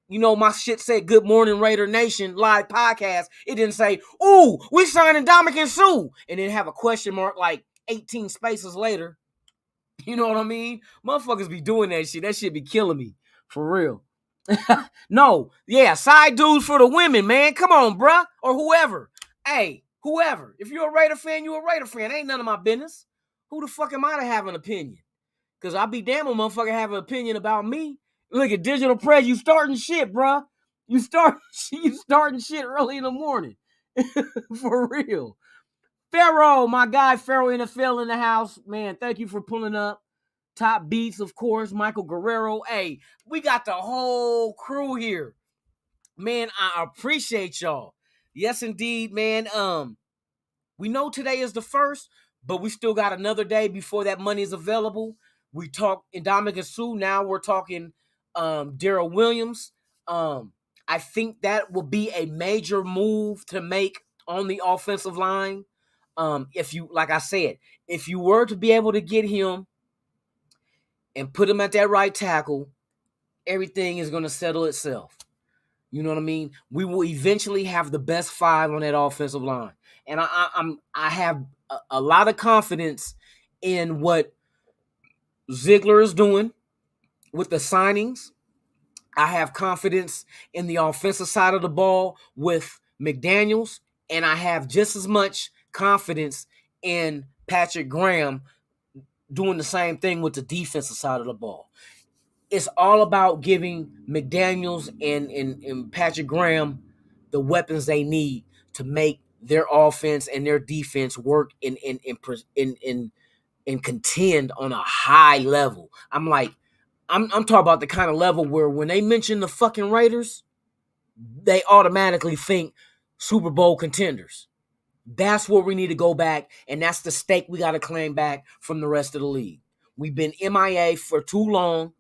You know, my shit said Good Morning Raider Nation live podcast. It didn't say, ooh, we signing Ndamukong Suh. And then have a question mark like 18 spaces later. You know what I mean? Motherfuckers be doing that shit. That shit be killing me. For real. No. Yeah, side dudes for the women, man. Come on, bruh. Or whoever. Hey, whoever. If you're a Raider fan, you're a Raider fan. Ain't none of my business. Who the fuck am I to have an opinion? Because I'll be damn a motherfucker have an opinion about me. Look at Digital Prez. You starting shit, bruh. You starting shit early in the morning. For real. Pharaoh, my guy, Pharaoh NFL in the house. Man, thank you for pulling up. Top Beats, of course. Michael Guerrero. Hey, we got the whole crew here. Man, I appreciate y'all. Yes, indeed, man. We know today is the 1st, but we still got another day before that money is available. We talked Ndamukong Suh. Now we're talking Darrell Williams. I think that will be a major move to make on the offensive line. If you, like I said, if you were to be able to get him and put him at that right tackle, everything is going to settle itself. You know what I mean? We will eventually have the best 5 on that offensive line. And I have a lot of confidence in what Ziegler is doing with the signings. I have confidence in the offensive side of the ball with McDaniels. And I have just as much confidence in Patrick Graham doing the same thing with the defensive side of the ball. It's all about giving McDaniels and Patrick Graham the weapons they need to make their offense and their defense work and contend on a high level. I'm talking about the kind of level where when they mention the fucking Raiders, they automatically think Super Bowl contenders. That's where we need to go back, and that's the stake we got to claim back from the rest of the league. We've been MIA for too long.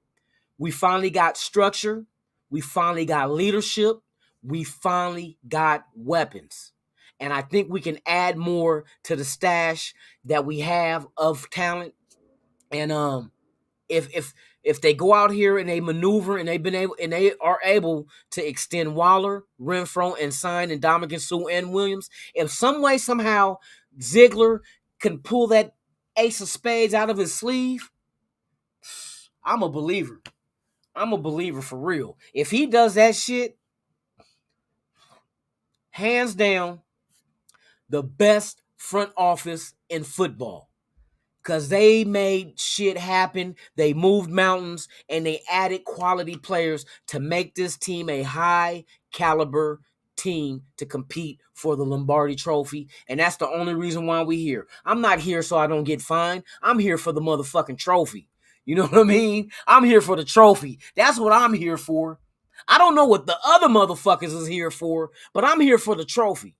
We finally got structure. We finally got leadership. We finally got weapons. And I think we can add more to the stash that we have of talent. And if they go out here and they maneuver and they are able to extend Waller, Renfro, and sign Ndamukong Suh and Williams, if some way somehow Ziegler can pull that ace of spades out of his sleeve, I'm a believer. I'm a believer for real. If he does that shit, hands down, the best front office in football. Because they made shit happen. They moved mountains and they added quality players to make this team a high caliber team to compete for the Lombardi Trophy. And that's the only reason why we're here. I'm not here so I don't get fined. I'm here for the motherfucking trophy. You know what I mean? I'm here for the trophy. That's what I'm here for. I don't know what the other motherfuckers is here for, but I'm here for the trophy.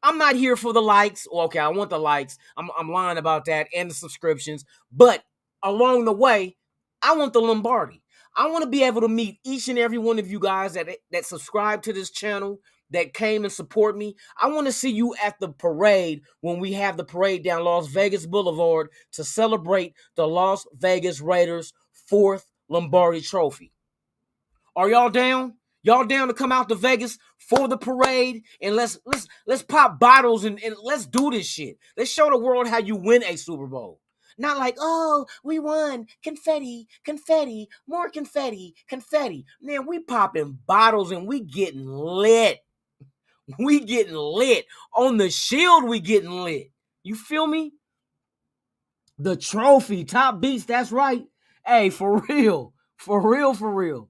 I'm not here for the likes. Okay, I want the likes. I'm lying about that and the subscriptions. But along the way, I want the Lombardi. I want to be able to meet each and every one of you guys that subscribe to this channel, that came and support me. I want to see you at the parade when we have the parade down Las Vegas Boulevard to celebrate the Las Vegas Raiders' 4th Lombardi Trophy. Are y'all down? Y'all down to come out to Vegas for the parade and let's pop bottles and let's do this shit. Let's show the world how you win a Super Bowl. Not like, oh, we won. Confetti, confetti, more confetti, confetti. Man, we popping bottles and we getting lit. We getting lit. On the shield, we getting lit. You feel me? The trophy, top beats, that's right. Hey, for real. For real, for real.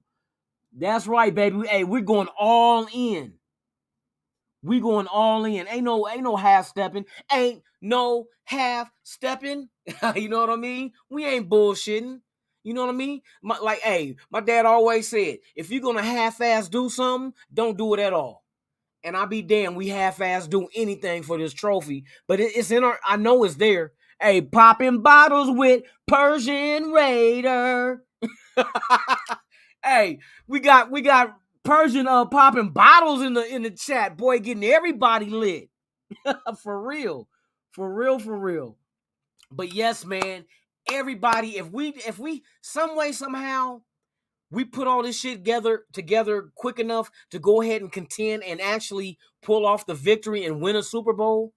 That's right, baby. Hey, we're going all in. We going all in. Ain't no half stepping. Ain't no half stepping. You know what I mean? We ain't bullshitting. You know what I mean? My dad always said, if you're gonna half-ass do something, don't do it at all. And I'll be damned, we half-ass do anything for this trophy. But it's in our. I know it's there. Hey, popping bottles with Persian Raider. Hey, we got Persian popping bottles in the chat, boy, getting everybody lit. For real. For real, for real. But yes, man, everybody, if we some way, somehow, we put all this shit together quick enough to go ahead and contend and actually pull off the victory and win a Super Bowl,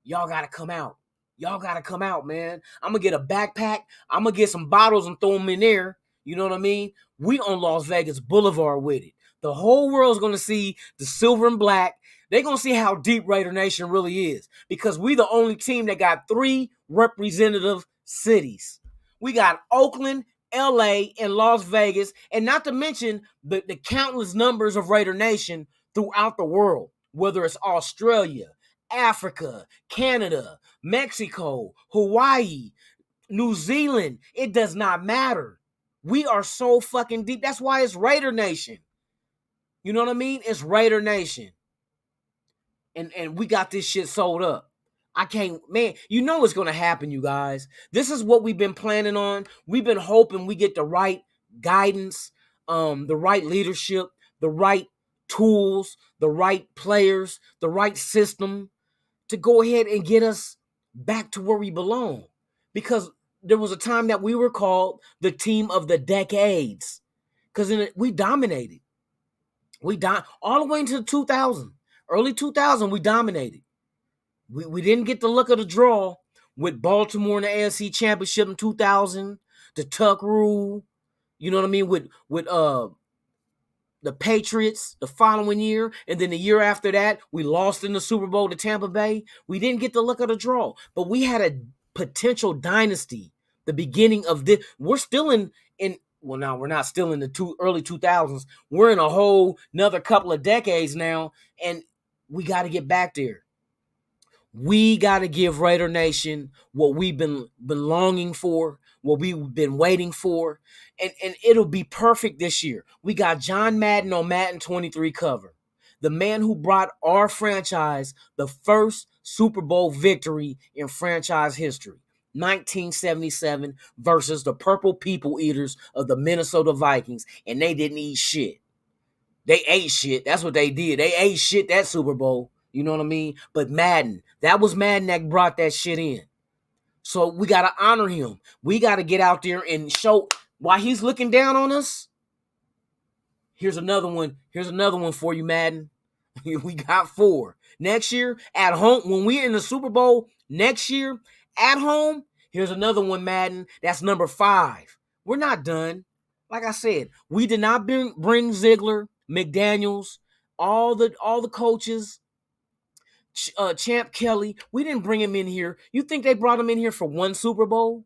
y'all gotta come out. Y'all gotta come out, man. I'm gonna get a backpack. I'm gonna get some bottles and throw them in there. You know what I mean? We on Las Vegas Boulevard with it. The whole world's going to see the silver and black. They're going to see how deep Raider Nation really is because we the only team that got 3 representative cities. We got Oakland, LA, and Las Vegas, and not to mention the countless numbers of Raider Nation throughout the world, whether it's Australia, Africa, Canada, Mexico, Hawaii, New Zealand. It does not matter. We are so fucking deep. That's why it's Raider Nation. You know what I mean? It's Raider Nation. And we got this shit sold up. I can't, man, you know what's going to happen, you guys. This is what we've been planning on. We've been hoping we get the right guidance, the right leadership, the right tools, the right players, the right system to go ahead and get us back to where we belong. Because there was a time that we were called the team of the decades because we dominated. All the way into the 2000s. Early 2000, we dominated. We didn't get the luck of the draw with Baltimore in the AFC Championship in 2000, the Tuck Rule, you know what I mean, with the Patriots the following year, and then the year after that, we lost in the Super Bowl to Tampa Bay. We didn't get the luck of the draw, but we had a potential dynasty. The beginning of this, we're still well, now we're not still in the early 2000s. We're in a whole another couple of decades now, and we got to get back there. We got to give Raider Nation what we've been longing for, what we've been waiting for, and it'll be perfect this year. We got John Madden on Madden 23 cover, the man who brought our franchise the first Super Bowl victory in franchise history. 1977 versus the Purple People Eaters of the Minnesota Vikings, and they didn't eat shit. They ate shit. That's what they did. They ate shit that Super Bowl. You know what I mean? But Madden, that was Madden that brought that shit in. So we got to honor him. We got to get out there and show why he's looking down on us. Here's another one. Here's another one for you, Madden. We got 4. Next year at home, when we're in the Super Bowl next year at home, here's another one, Madden. That's number 5. We're not done. Like I said, we did not bring Ziegler, McDaniels, all the coaches, Champ Kelly. We didn't bring him in here. You think they brought him in here for one Super Bowl?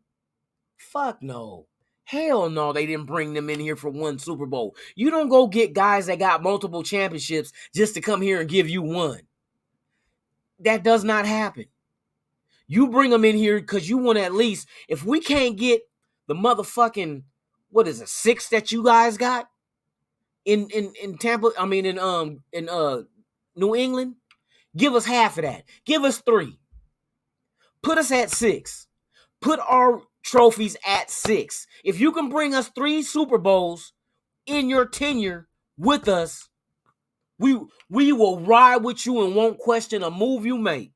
Fuck no. Hell no, they didn't bring them in here for one Super Bowl. You don't go get guys that got multiple championships just to come here and give you one. That does not happen. You bring them in here because you want to at least, if we can't get the motherfucking, 6 that you guys got in Tampa, in New England, give us half of that. Give us 3. Put us at 6. Put our trophies at 6. If you can bring us 3 Super Bowls in your tenure with us, we will ride with you and won't question a move you make.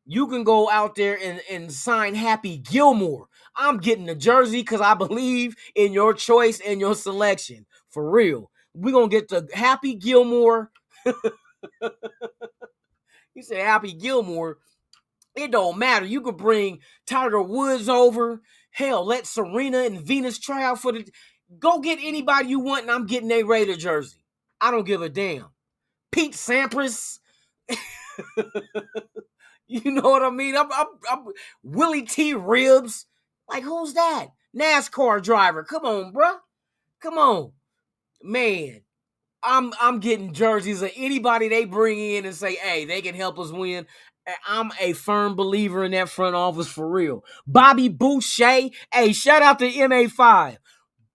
You can go out there and sign Happy Gilmore. I'm getting the jersey because I believe in your choice and your selection. For real. We're going to get the Happy Gilmore. You say Happy Gilmore. It don't matter. You could bring Tiger Woods over. Hell, let Serena and Venus try out for the... Go get anybody you want, and I'm getting a Raider jersey. I don't give a damn. Pete Sampras. You know what I mean? I'm Willie T. Ribs. Like, who's that? NASCAR driver. Come on, bruh. Come on. Man, I'm getting jerseys of anybody they bring in and say, hey, they can help us win. I'm a firm believer in that front office for real. Bobby Boucher. Hey, shout out to MA5.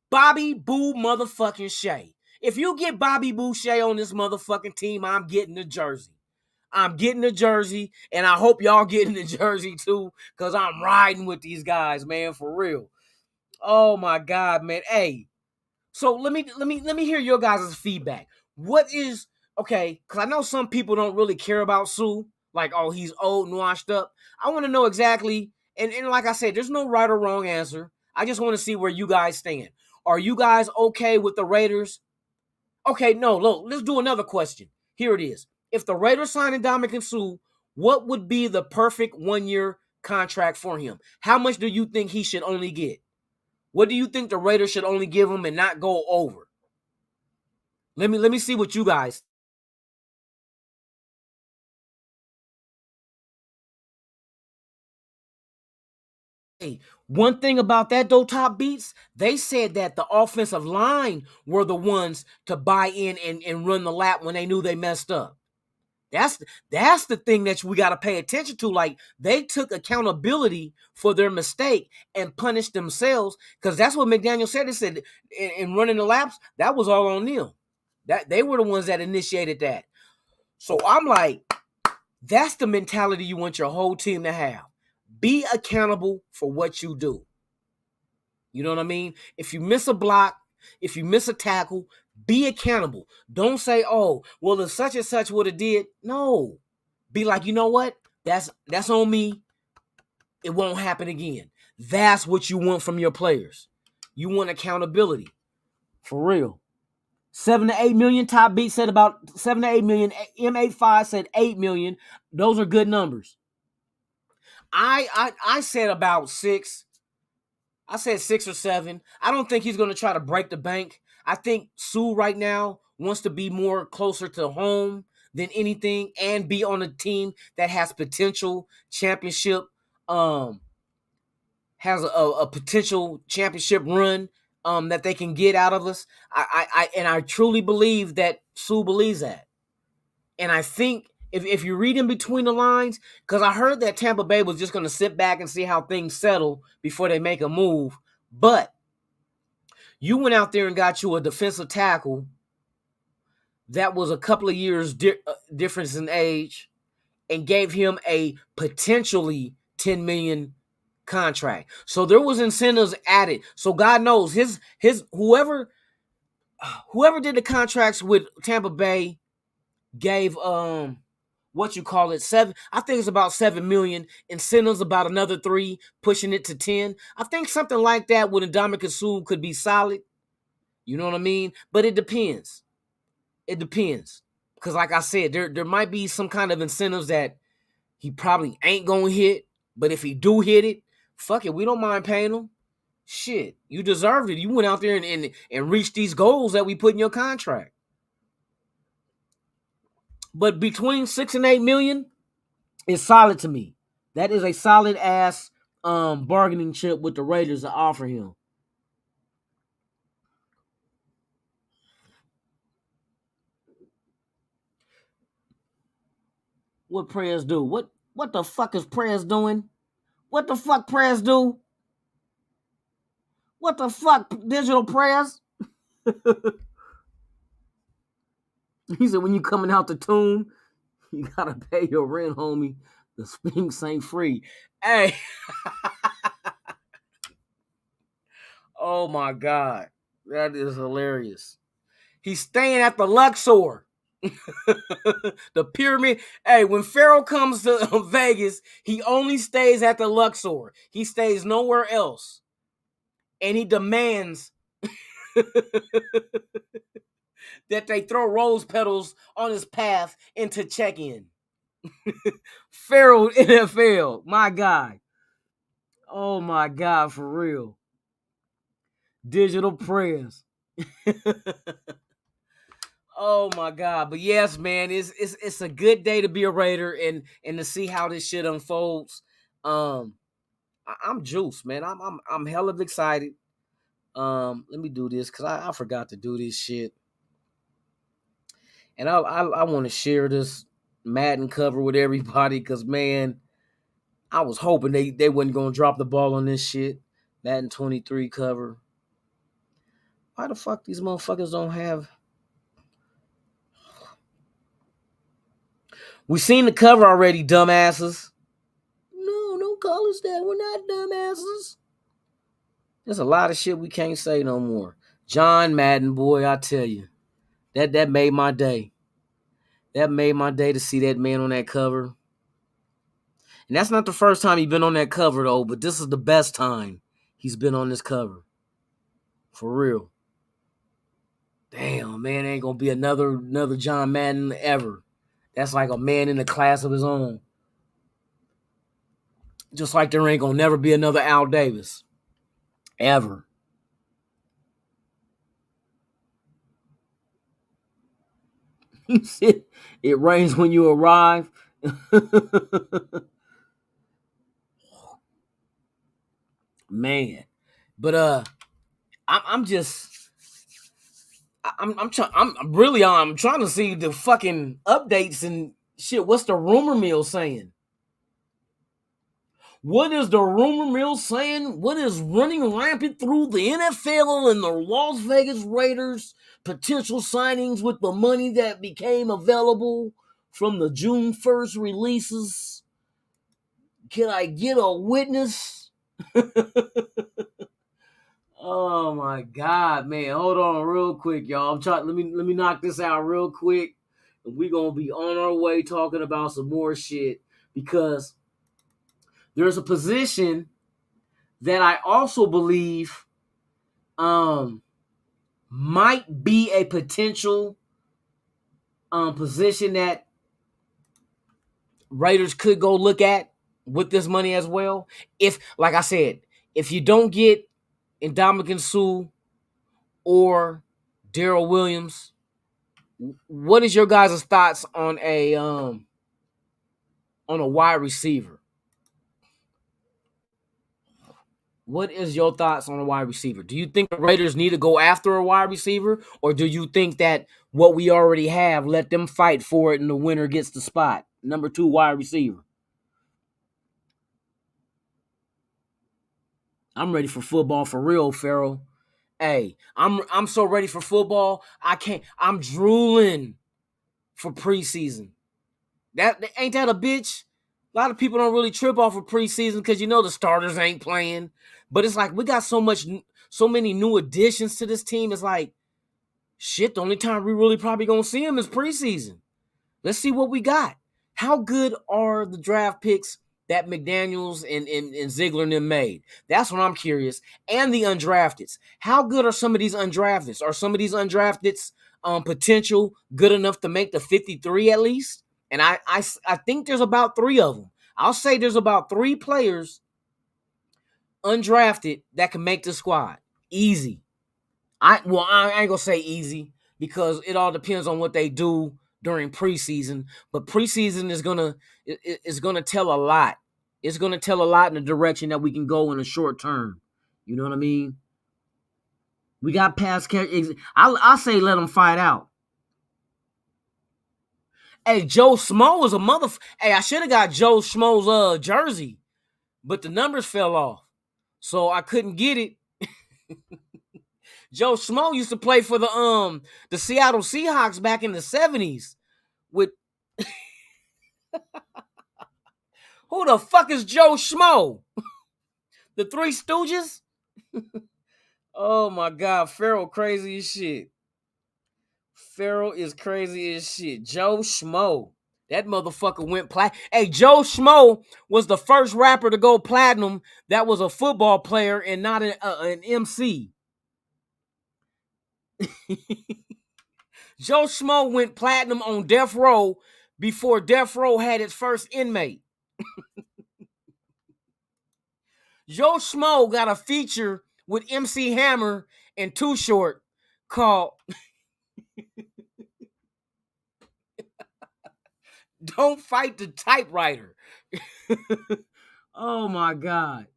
Bobby Boo motherfucking Shea. If you get Bobby Boucher on this motherfucking team, I'm getting the jersey. I'm getting the jersey, and I hope y'all getting the jersey too, because I'm riding with these guys, man, for real. Oh my God, man. Hey, so let me hear your guys' feedback. What is okay? Because I know some people don't really care about Suh. Like, oh, he's old and washed up. I want to know exactly, and like I said, there's no right or wrong answer. I just want to see where you guys stand. Are you guys okay with the Raiders? Okay, no, look, let's do another question. Here it is. If the Raiders signed Ndamukong Suh, what would be the perfect 1-year contract for him? How much do you think he should only get? What do you think the Raiders should only give him and not go over? Let me see what you guys. Hey, one thing about that though, Top Beats, they said that the offensive line were the ones to buy in and run the lap when they knew they messed up. That's the thing that we got to pay attention to. Like, they took accountability for their mistake and punished themselves, because that's what McDaniel said. He said in running the laps, that was all on them. That they were the ones that initiated that. So I'm like, that's the mentality you want your whole team to have. Be accountable for what you do. You know what I mean? If you miss a block, if you miss a tackle, be accountable. Don't say, oh, well, if such and such would have did. No. Be like, you know what? That's on me. It won't happen again. That's what you want from your players. You want accountability. For real. 7 to 8 million. Top Beat said about 7 to 8 million. M85 said 8 million. Those are good numbers. I said about 6. I said 6 or 7. I don't think he's going to try to break the bank. I think Suh right now wants to be more closer to home than anything and be on a team that has potential championship, has a potential championship run that they can get out of us. I truly believe that Suh believes that. And I think if you read in between the lines, because I heard that Tampa Bay was just going to sit back and see how things settle before they make a move. But you went out there and got you a defensive tackle that was a couple of years difference in age and gave him a potentially $10 million contract. So there was incentives added. So God knows his whoever did the contracts with Tampa Bay gave 7. I think it's about 7 million. Incentives about another 3, pushing it to 10. I think something like that with Ndamukong Suh could be solid. You know what I mean? But it depends. It depends. Because like I said, there might be some kind of incentives that he probably ain't gonna hit. But if he do hit it, fuck it, we don't mind paying him. Shit, you deserved it. You went out there and reached these goals that we put in your contract. But between 6 and 8 million is solid to me. That is a solid ass bargaining chip with the Raiders to offer him. What Prez do? What the fuck is Prez doing? What the fuck Prez do? What the fuck Digital Prez? He said when you coming out the tomb, you gotta pay your rent, homie. The Sphinx ain't free. Hey. Oh my God. That is hilarious. He's staying at the Luxor. The pyramid. Hey, when Pharaoh comes to Vegas, he only stays at the Luxor. He stays nowhere else. And he demands that they throw rose petals on his path into check-in. Pharaoh NFL. My God. Oh my God, for real. Digital Prez. Oh my God. But yes, man, it's a good day to be a Raider and to see how this shit unfolds. I'm juiced, man. I'm hella excited. Let me do this because I forgot to do this shit. And I want to share this Madden cover with everybody because, man, I was hoping they wasn't going to drop the ball on this shit. Madden 23 cover. Why the fuck these motherfuckers don't have... We seen the cover already, dumbasses. No, don't call us that. We're not dumbasses. There's a lot of shit we can't say no more. John Madden, boy, I tell you. That made my day. That made my day to see that man on that cover. And that's not the first time he's been on that cover, though, but this is the best time he's been on this cover. For real. Damn, man, ain't gonna be another John Madden ever. That's like a man in a class of his own. Just like there ain't gonna never be another Al Davis. Ever. He said, it rains when you arrive. Man. But I'm trying to see the fucking updates and shit. What's the rumor mill saying? What is the rumor mill saying? What is running rampant through the NFL and the Las Vegas Raiders potential signings with the money that became available from the June 1st releases? Can I get a witness? Oh my God, man. Hold on real quick, y'all. Let me knock this out real quick. And we're gonna be on our way talking about some more shit because there's a position that I also believe might be a potential position that Raiders could go look at with this money as well. If, like I said, if you don't get Ndamukong Suh or Darrell Williams, what is your guys' thoughts on a wide receiver? What is your thoughts on a wide receiver? Do you think the Raiders need to go after a wide receiver, or do you think that what we already have, let them fight for it and the winner gets the spot? Number 2 wide receiver. I'm ready for football for real, Pharaoh. Hey, I'm so ready for football. I'm drooling for preseason. That ain't that a bitch? A lot of people don't really trip off of preseason because the starters ain't playing. But it's like we got so many new additions to this team. It's like, shit, the only time we really probably gonna see them is preseason. Let's see what we got. How good are the draft picks that McDaniels and Ziegler and them made? That's what I'm curious. And the undrafteds. How good are some of these undrafteds? Are some of these undrafteds potential good enough to make the 53 at least? And I think there's about 3 of them. I'll say there's about 3 players undrafted that can make the squad. Easy. I ain't gonna say easy because it all depends on what they do during preseason. But preseason is gonna tell a lot. It's gonna tell a lot in the direction that we can go in the short term. You know what I mean? We got past catch. I say let them fight out. Hey, Joe Schmo is a Hey, I should have got Joe Schmo's jersey, but the numbers fell off, so I couldn't get it. Joe Schmo used to play for the Seattle Seahawks back in the 70s. With who the fuck is Joe Schmo? The Three Stooges? Oh my God, Farrell crazy as shit. Farrell is crazy as shit. Joe Schmo. That motherfucker went platinum. Hey, Joe Schmo was the first rapper to go platinum that was a football player and not an MC. Joe Schmo went platinum on Death Row before Death Row had its first inmate. Joe Schmo got a feature with MC Hammer and Too Short called Don't Fight the Typewriter. Oh my God.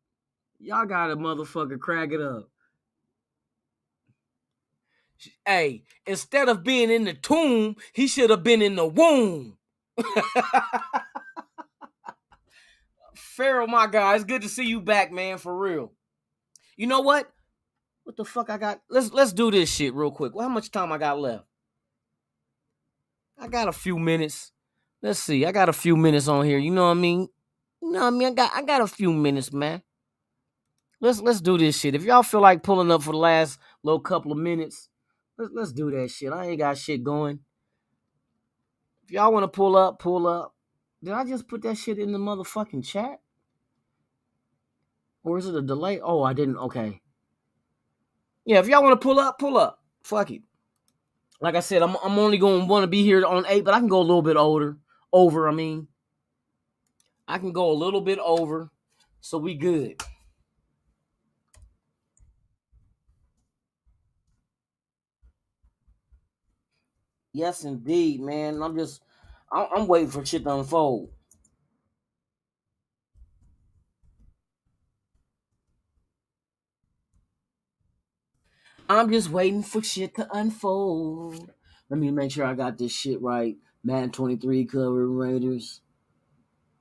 Y'all gotta motherfucker crack it up. Hey, instead of being in the tomb, he should have been in the womb. Farrell, my guy, it's good to see you back, man, for real. You know what? What the fuck I got? Let's do this shit real quick. Well, how much time I got left? I got a few minutes. Let's see. I got a few minutes on here. You know what I mean? You know what I mean? I got a few minutes, man. Let's do this shit. If y'all feel like pulling up for the last little couple of minutes, let's do that shit. I ain't got shit going. If y'all want to pull up, pull up. Did I just put that shit in the motherfucking chat? Or is it a delay? Oh, I didn't. Okay. Yeah, if y'all want to pull up, pull up. Fuck it. Like I said, I'm only going to want to be here on 8, but I can go a little bit over, I mean. I can go a little bit over, so we good. Yes, indeed, man. I'm waiting for shit to unfold. I'm just waiting for shit to unfold. Let me make sure I got this shit right. Madden 23 cover Raiders,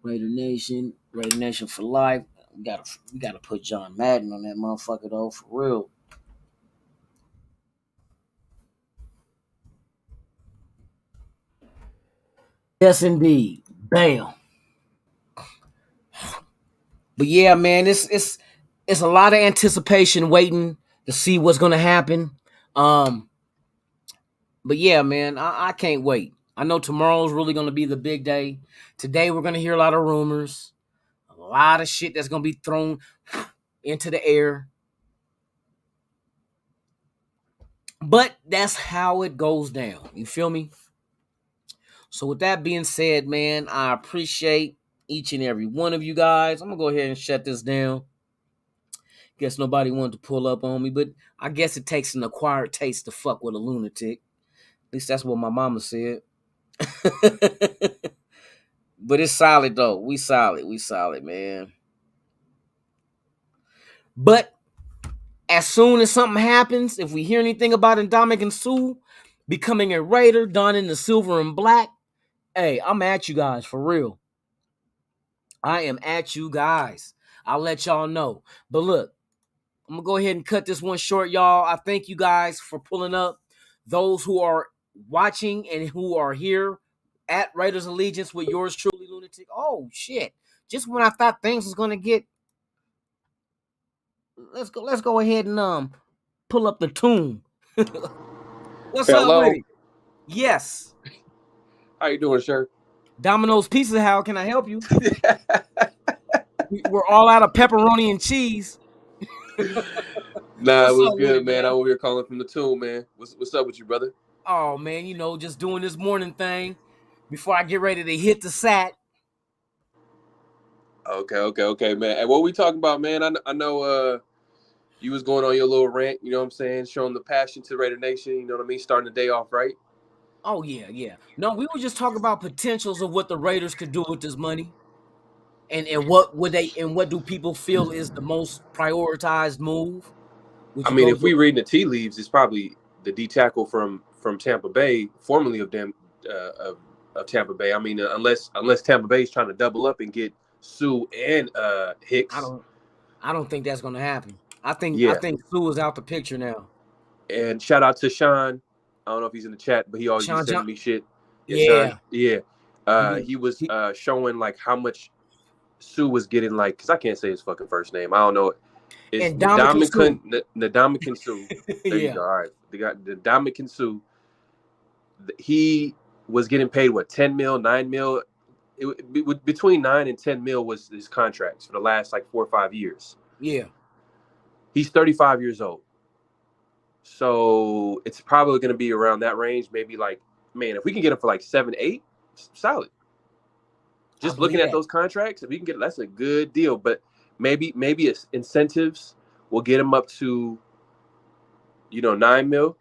Raider Nation for life. We gotta put John Madden on that motherfucker though, for real. Yes, indeed. Bam. But yeah, man, it's a lot of anticipation waiting to see what's gonna happen. But yeah, man, I can't wait. I know tomorrow's really gonna be the big day. Today we're gonna hear a lot of rumors, a lot of shit that's gonna be thrown into the air. But that's how it goes down. You feel me? So with that being said, man, I appreciate each and every one of you guys. I'm gonna go ahead and shut this down. Guess nobody wanted to pull up on me, but I guess it takes an acquired taste to fuck with a lunatic. At least that's what my mama said. But it's solid though. We solid, man. But as soon as something happens, if we hear anything about Ndamukong Suh becoming a Raider, donning the silver and black, hey, I'm at you guys for real. I am at you guys. I'll let y'all know. But look, I'm going to go ahead and cut this one short, y'all. I thank you guys for pulling up. Those who are watching and who are here at Raiders Allegiance with yours truly, Lunatic. Oh, shit. Just when I thought things was going to get... Let's go ahead and pull up the tune. What's Hello. up with it? Yes. How you doing, sir? Domino's Pizza, how can I help you? We're all out of pepperoni and cheese. Nah, it What's was up with good, it, man. man? I'm over here calling from the tomb, man. What's up with you, brother? Oh man, just doing this morning thing before I get ready to hit the sack. Okay, man. And what we talking about, man? I know you was going on your little rant, you know what I'm saying, showing the passion to Raider Nation, you know what I mean, starting the day off right. Oh yeah. No, we were just talking about potentials of what the Raiders could do with this money, and what do people feel is the most prioritized move? Would I you mean, go if we do? reading the tea leaves, it's probably the D tackle from Tampa Bay, formerly of them of Tampa Bay. I mean, unless Tampa Bay is trying to double up and get Sue and I Hicks. don't think that's going to happen. I Yeah. think Sue is out the picture now. And shout out to Sean. I don't know if he's in the chat, but he always be Sean sending John, me shit. Yeah, Sean. yeah, Yeah. he, He was he showing like how much Sue was getting, like, because I can't say his fucking first name. I don't know. It's and Dominican Sue. Ndamukong Suh. There you Yeah, go. All right. The Ndamukong Suh. He was getting paid what, 10 mil, 9 mil? Between 9 and 10 mil was his contracts for the last like 4 or 5 years. yeah. He's 35 years old. So it's probably going to be around that range. Maybe like, man, if we can get him for like 7, 8, solid. Just looking at those contracts, if we can get, that's a good deal. But maybe it's incentives will get him up to, 9 mil.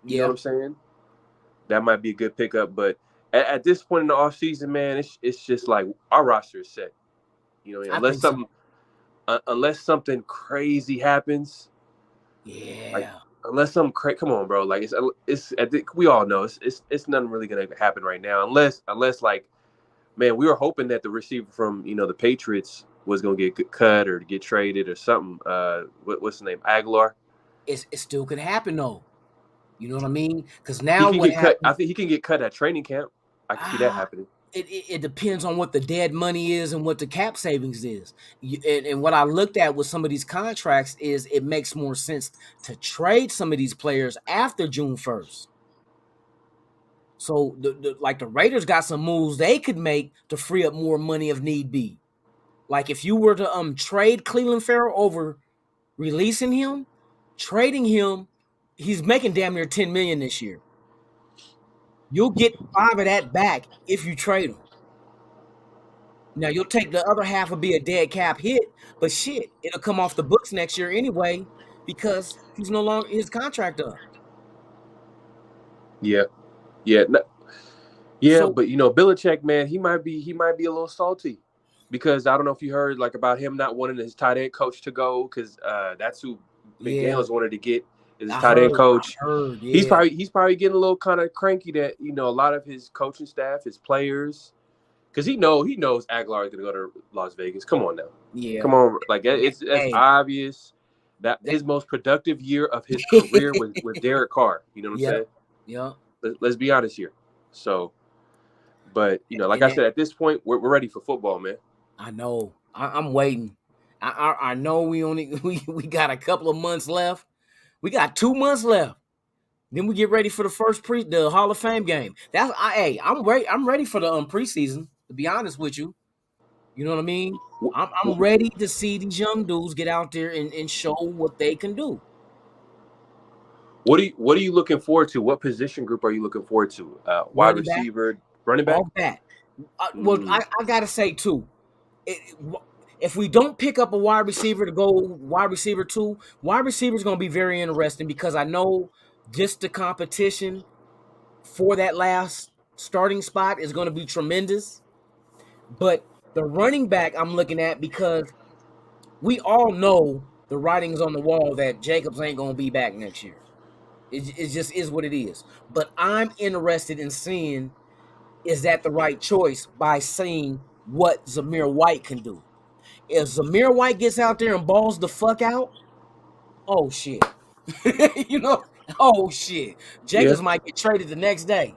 You know what I'm saying? That might be a good pickup. But at this point in the offseason, man, it's just like our roster is set. Unless something crazy happens. Yeah. Like, unless some come on, bro. Like it's I think we all know it's nothing really gonna happen right now. Unless like, man, we were hoping that the receiver from the Patriots was gonna get cut or get traded or something. What's the name? Aguilar. It still could happen though. You know what I mean? Because He now can what get cut. happens? I think he can get cut at training camp. I can see that happening. It depends on what the dead money is and what the cap savings is. And what I looked at with some of these contracts is it makes more sense to trade some of these players after June 1st. So the Raiders got some moves they could make to free up more money if need be. Like if you were to trade Cleveland Farrell over releasing him, trading him, he's making damn near $10 million this year. You'll get 5 of that back if you trade him. Now you'll take the other half will be a dead cap hit, but shit, it'll come off the books next year anyway because he's no longer his contract up. Yeah. So- But Belichick, man, he might be a little salty because I don't know if you heard like about him not wanting his tight end coach to go because that's who McDaniels wanted to get as his tight end coach. He's probably getting a little kind of cranky that a lot of his coaching staff, his players, because he knows Aguilar is going to go to Las Vegas. Come on now, come on, like it's obvious that his most productive year of his career was with Derek Carr. You know what I'm saying? Yeah. Let's be honest here. So, but like I said, at this point, we're ready for football, man. I know. I'm waiting. I know we got a couple of months left. We got 2 months left. Then we get ready for the Hall of Fame game. I'm ready for the preseason. To be honest with you, you know what I mean. I'm ready to see these young dudes get out there and show what they can do. What are you looking forward to? What position group are you looking forward to? Wide receiver, running back. All that. Well, I gotta say too. If we don't pick up a wide receiver to go wide receiver 2, wide receiver is going to be very interesting because I know just the competition for that last starting spot is going to be tremendous. But the running back I'm looking at because we all know the writing's on the wall that Jacobs ain't going to be back next year. It just is what it is. But I'm interested in seeing is that the right choice by seeing what Zamir White can do. If Zamir White gets out there and balls the fuck out, oh shit. Oh shit. Jacobs might get traded the next day.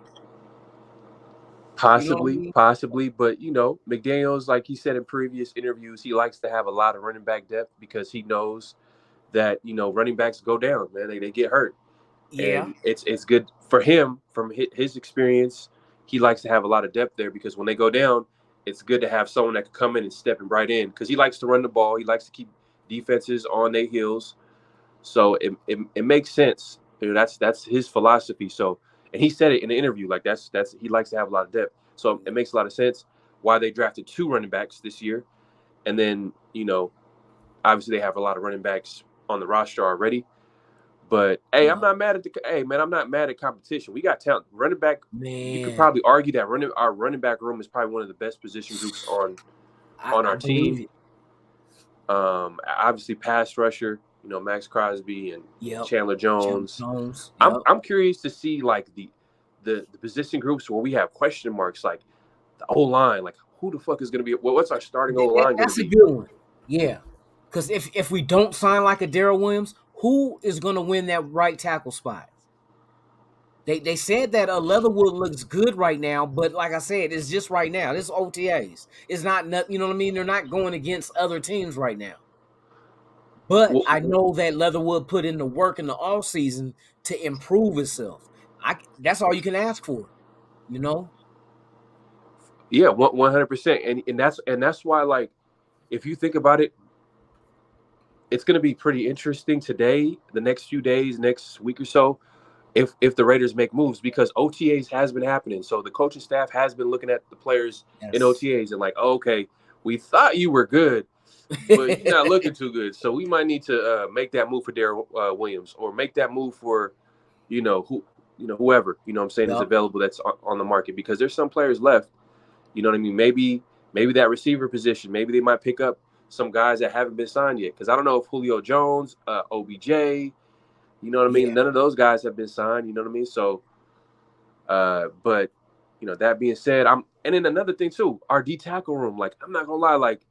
Possibly. But McDaniels, like he said in previous interviews, he likes to have a lot of running back depth because he knows that running backs go down, man. They get hurt. Yeah. And it's good for him from his experience. he likes to have a lot of depth there because when they go down, it's good to have someone that can come in and step right in because he likes to run the ball. He likes to keep defenses on their heels. So it makes sense. That's his philosophy. So, and he said it in the interview, like that's he likes to have a lot of depth. So it makes a lot of sense why they drafted 2 running backs this year. And then, obviously they have a lot of running backs on the roster already. But hey, I'm not mad at competition. We got talent. Running back, you could probably argue that our running back room is probably one of the best position groups on our team. Obviously pass rusher, Max Crosby and Chandler Jones. Yep. I'm curious to see like the position groups where we have question marks, like the O-line, like who the fuck is going to be? What's our starting O-line going to be? That's a good one. Yeah, because if we don't sign like a Darrell Williams, who is going to win that right tackle spot? They said that Leatherwood looks good right now, but like I said, it's just right now. This is OTAs. It's not, you know what I mean? They're not going against other teams right now. But I know that Leatherwood put in the work in the offseason to improve itself. That's all you can ask for, Yeah, 100%. And that's why, like, if you think about it, it's going to be pretty interesting today, the next few days, next week or so, if the Raiders make moves, because OTAs has been happening. So the coaching staff has been looking at the players in OTAs and like, okay, we thought you were good, but you're not looking too good. So we might need to make that move for Darrell Williams, or make that move for, whoever, I'm saying, is available that's on the market, because there's some players left. You know what I mean? Maybe that receiver position, maybe they might pick up some guys that haven't been signed yet. Because I don't know if Julio Jones, OBJ, you know what I mean? Yeah. None of those guys have been signed, you know what I mean? So, but, that being said, and then another thing too, our D tackle room, like, I'm not going to lie, like,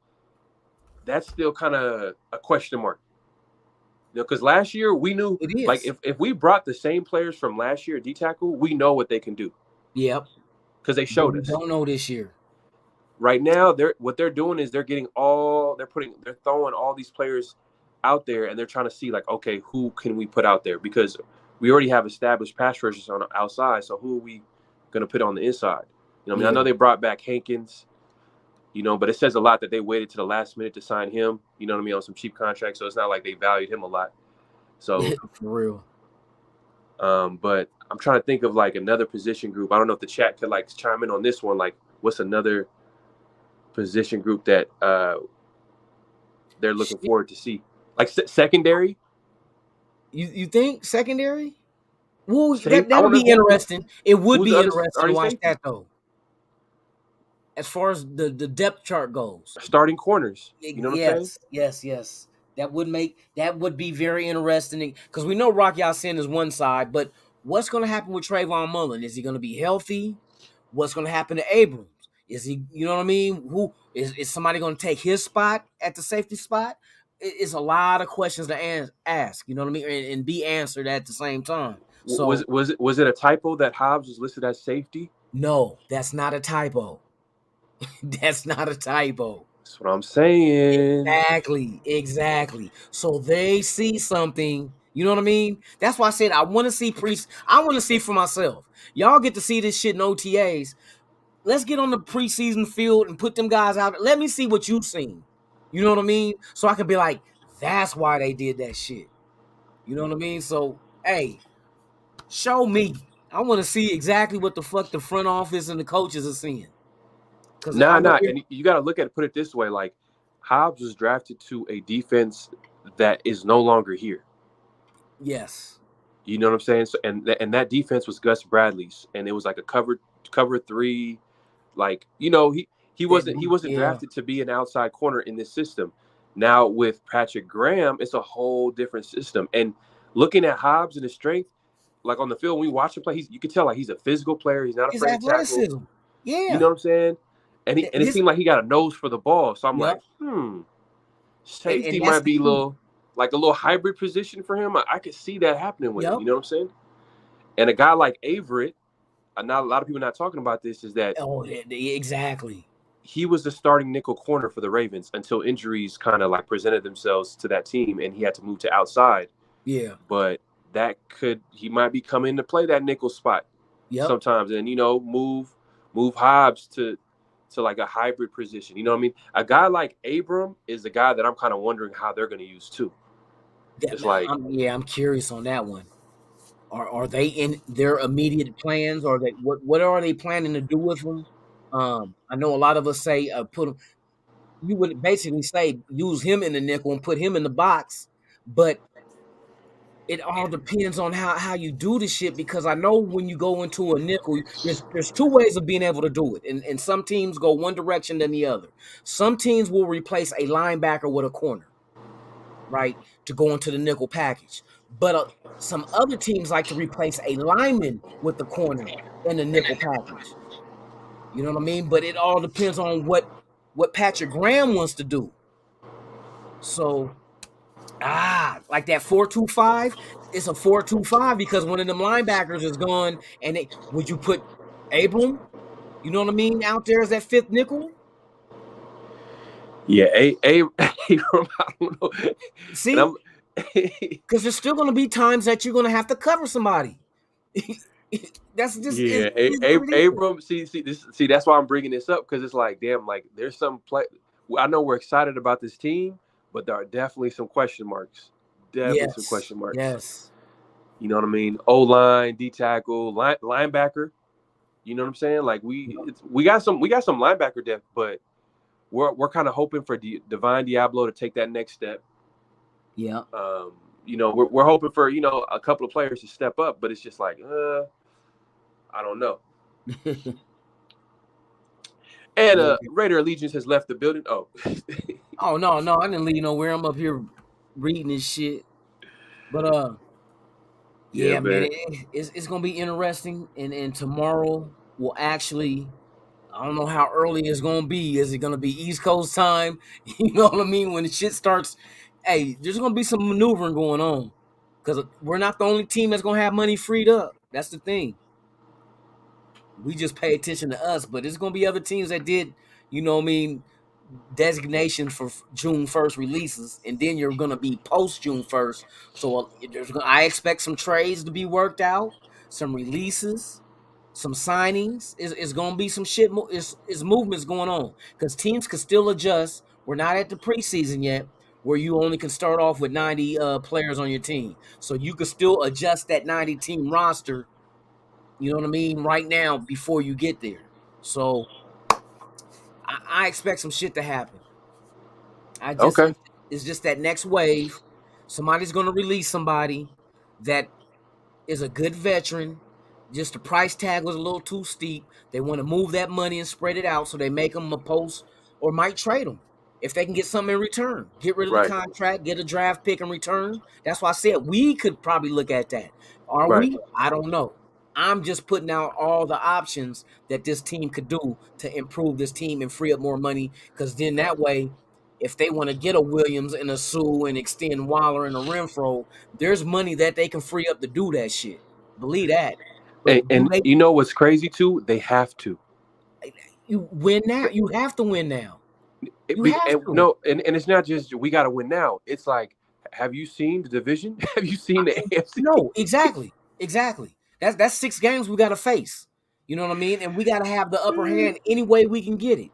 that's still kind of a question mark. Because last year we knew, like, if we brought the same players from last year at D tackle, we know what they can do. Yep. Because they showed us. Don't know this year. Right now, what they're doing is they're throwing all these players out there, and they're trying to see, like, okay, who can we put out there? Because we already have established pass rushers on the outside, so who are we going to put on the inside? I know they brought back Hankins, but it says a lot that they waited to the last minute to sign him, on some cheap contracts, so it's not like they valued him a lot. So for real. But I'm trying to think of like another position group. I don't know if the chat could like chime in on this one. Like, what's another position group that they're looking forward to see? Like secondary? You think secondary? Well, that would be interesting. It would be interesting to watch that though. As far as the depth chart goes, starting corners. You know what I'm saying? Yes. That would be very interesting, because we know Rock Ya-Sin is one side, but what's going to happen with Trayvon Mullen? Is he going to be healthy? What's going to happen to Abrams? Is he, you know what I mean? Who is somebody going to take his spot at the safety spot? It's a lot of questions to ask, you know what I mean, and be answered at the same time. So was it a typo that Hobbs was listed as safety? No, that's not a typo. That's not a typo. That's what I'm saying. Exactly. So they see something, you know what I mean? That's why I said I want to see I want to see for myself. Y'all get to see this shit in OTAs. Let's get on the preseason field and put them guys out. Let me see what you've seen. You know what I mean? So I can be like, that's why they did that shit. You know what I mean? So, hey, show me. I want to see exactly what the fuck the front office and the coaches are seeing. Nah. And you got to put it this way. Like, Hobbs was drafted to a defense that is no longer here. Yes. You know what I'm saying? So, and that defense was Gus Bradley's, and it was like a cover 3. Like, he wasn't drafted to be an outside corner in this system. Now with Patrick Graham, it's a whole different system. And looking at Hobbs and his strength, like on the field, when we watch him play, you can tell like he's a physical player. He's not afraid to tackle. Yeah. You know what I'm saying? And it seemed like he got a nose for the ball. So I'm like, safety might be a little hybrid position for him. I could see that happening with him. You know what I'm saying? And a guy like Averett, not a lot of people not talking about this, is that exactly. He was the starting nickel corner for the Ravens until injuries kind of like presented themselves to that team, and he had to move to outside. Yeah. But he might be coming to play that nickel spot sometimes, and move Move Hobbs to like a hybrid position. You know what I mean? A guy like Abram is a guy that I'm kind of wondering how they're going to use too. It's like, I'm curious on that one. Are they in their immediate plans, or what are they planning to do with him? I know a lot of us say put him. You would basically say use him in the nickel and put him in the box, but it all depends on how you do the shit, because I know when you go into a nickel, there's two ways of being able to do it, and some teams go one direction than the other. Some teams will replace a linebacker with a corner, right, to go into the nickel package, but some other teams like to replace a lineman with the corner in the nickel package. You know what I mean? But it all depends on what Patrick Graham wants to do. So, like that 4-2-5, it's a 4-2-5 because one of them linebackers is gone. And would you put Abram, you know what I mean, out there as that fifth nickel? Yeah, Abram, I don't know. See, because there's still going to be times that you're going to have to cover somebody. That's just Abram. See, that's why I'm bringing this up, because it's like, damn, like there's some play. I know we're excited about this team, but there are definitely some question marks. Some question marks. Yes. You know what I mean? O-line, D tackle, linebacker. You know what I'm saying? Like we got some linebacker depth, but we're kind of hoping for Divine Diablo to take that next step. Yeah. You know, we're hoping for, you know, a couple of players to step up, but it's just like, I don't know. And Raider Allegiance has left the building. Oh. Oh no, I didn't leave nowhere. I'm up here reading this shit. But yeah, man, it's gonna be interesting. And tomorrow will actually, I don't know how early it's gonna be. Is it gonna be East Coast time? You know what I mean? When the shit starts, hey, there's gonna be some maneuvering going on, because we're not the only team that's gonna have money freed up. That's the thing. We just pay attention to us, but there's gonna be other teams that did, you know what I mean, designation for June 1st releases, and then you're gonna be post June 1st. So I expect some trades to be worked out, some releases, some signings. It's gonna be some shit. It's movements going on, because teams can still adjust. We're not at the preseason yet, where you only can start off with 90 players on your team, so you can still adjust that 90 team roster. You know what I mean? Right now, before you get there. So I expect some shit to happen. It's just that next wave. Somebody's going to release somebody that is a good veteran. Just the price tag was a little too steep. They want to move that money and spread it out, so they make them a post or might trade them if they can get something in return. Get rid of the contract, get a draft pick in return. That's why I said we could probably look at that. Are we? I don't know. I'm just putting out all the options that this team could do to improve this team and free up more money, because then that way, if they want to get a Williams and a Sue and extend Waller and a Renfro, there's money that they can free up to do that shit. Believe that. And you know what's crazy too? They have to. You win now. You have to win now. No, and it's not just we got to win now. It's like, have you seen the division? Have you seen the AFC? No, exactly. That's 6 games we got to face. You know what I mean? And we got to have the upper hand any way we can get it.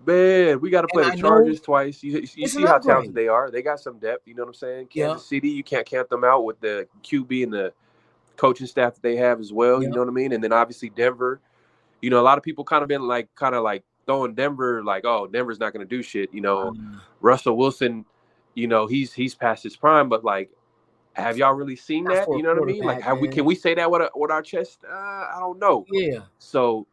Man, we got to play the Chargers twice. You see how talented they are. They got some depth. You know what I'm saying? Kansas City, you can't count them out with the QB and the coaching staff that they have as well. You know what I mean? And then obviously Denver. You know, a lot of people kind of been like throwing Denver like, oh, Denver's not going to do shit. You know, Russell Wilson, you know, he's past his prime, but like, have y'all really seen that? You know what I mean? Like, can we say that with our chest? I don't know. Yeah. So,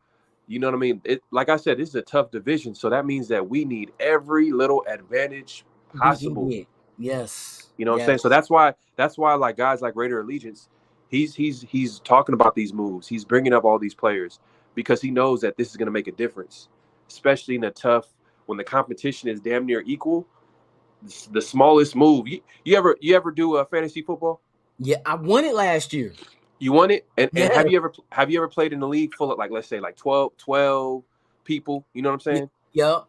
you know what I mean? Like I said, this is a tough division, so that means that we need every little advantage possible. Yes. You know what I'm saying? So that's why like guys like Raider Allegiance, he's talking about these moves. He's bringing up all these players because he knows that this is going to make a difference, especially in a tough when the competition is damn near equal. The smallest move. You ever do a fantasy football? Yeah, I won it last year. You won it? And have you ever played in a league full of, like, let's say like 12 people? You know what I'm saying? Yeah.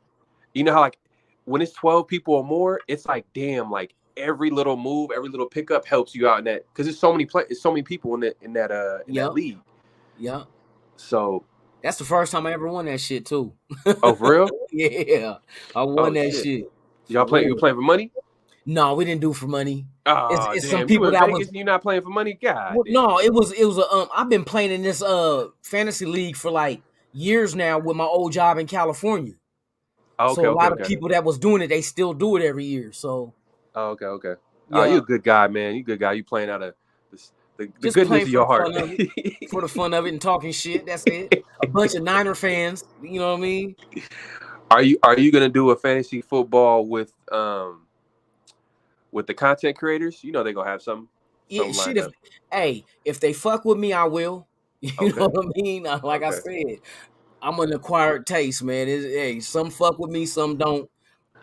You know how like when it's 12 people or more, it's like, damn, like every little move, every little pickup helps you out in that, because there's so many people in that league. Yeah. So That's the first time I ever won that shit too. Oh, for real? Yeah, I won Oh that shit. shit. Y'all For you real. playing for money? No, we didn't do it for money. Oh It's some damn! You people in that Vegas was and you're not playing for money? God well, damn. no, it was a I've been playing in this fantasy league for like years now with my old job in California. Oh, So okay, a okay, lot of okay. people that was doing it, they still do it every year. So Oh, okay, okay. Oh, you yeah, a good guy, man. You a good guy. You playing out of the just goodness playing of for your the heart. fun of it, for the fun of it, and talking shit. That's it. A bunch of Niner fans. You know what I mean? Are you gonna do a fantasy football with the content creators? You know they're gonna have Yeah, something shit. lined If up. hey, if they fuck with me, I will. You know Okay, what I mean? Like I okay. said, I'm an acquired taste, man. Hey, some fuck with me, some don't.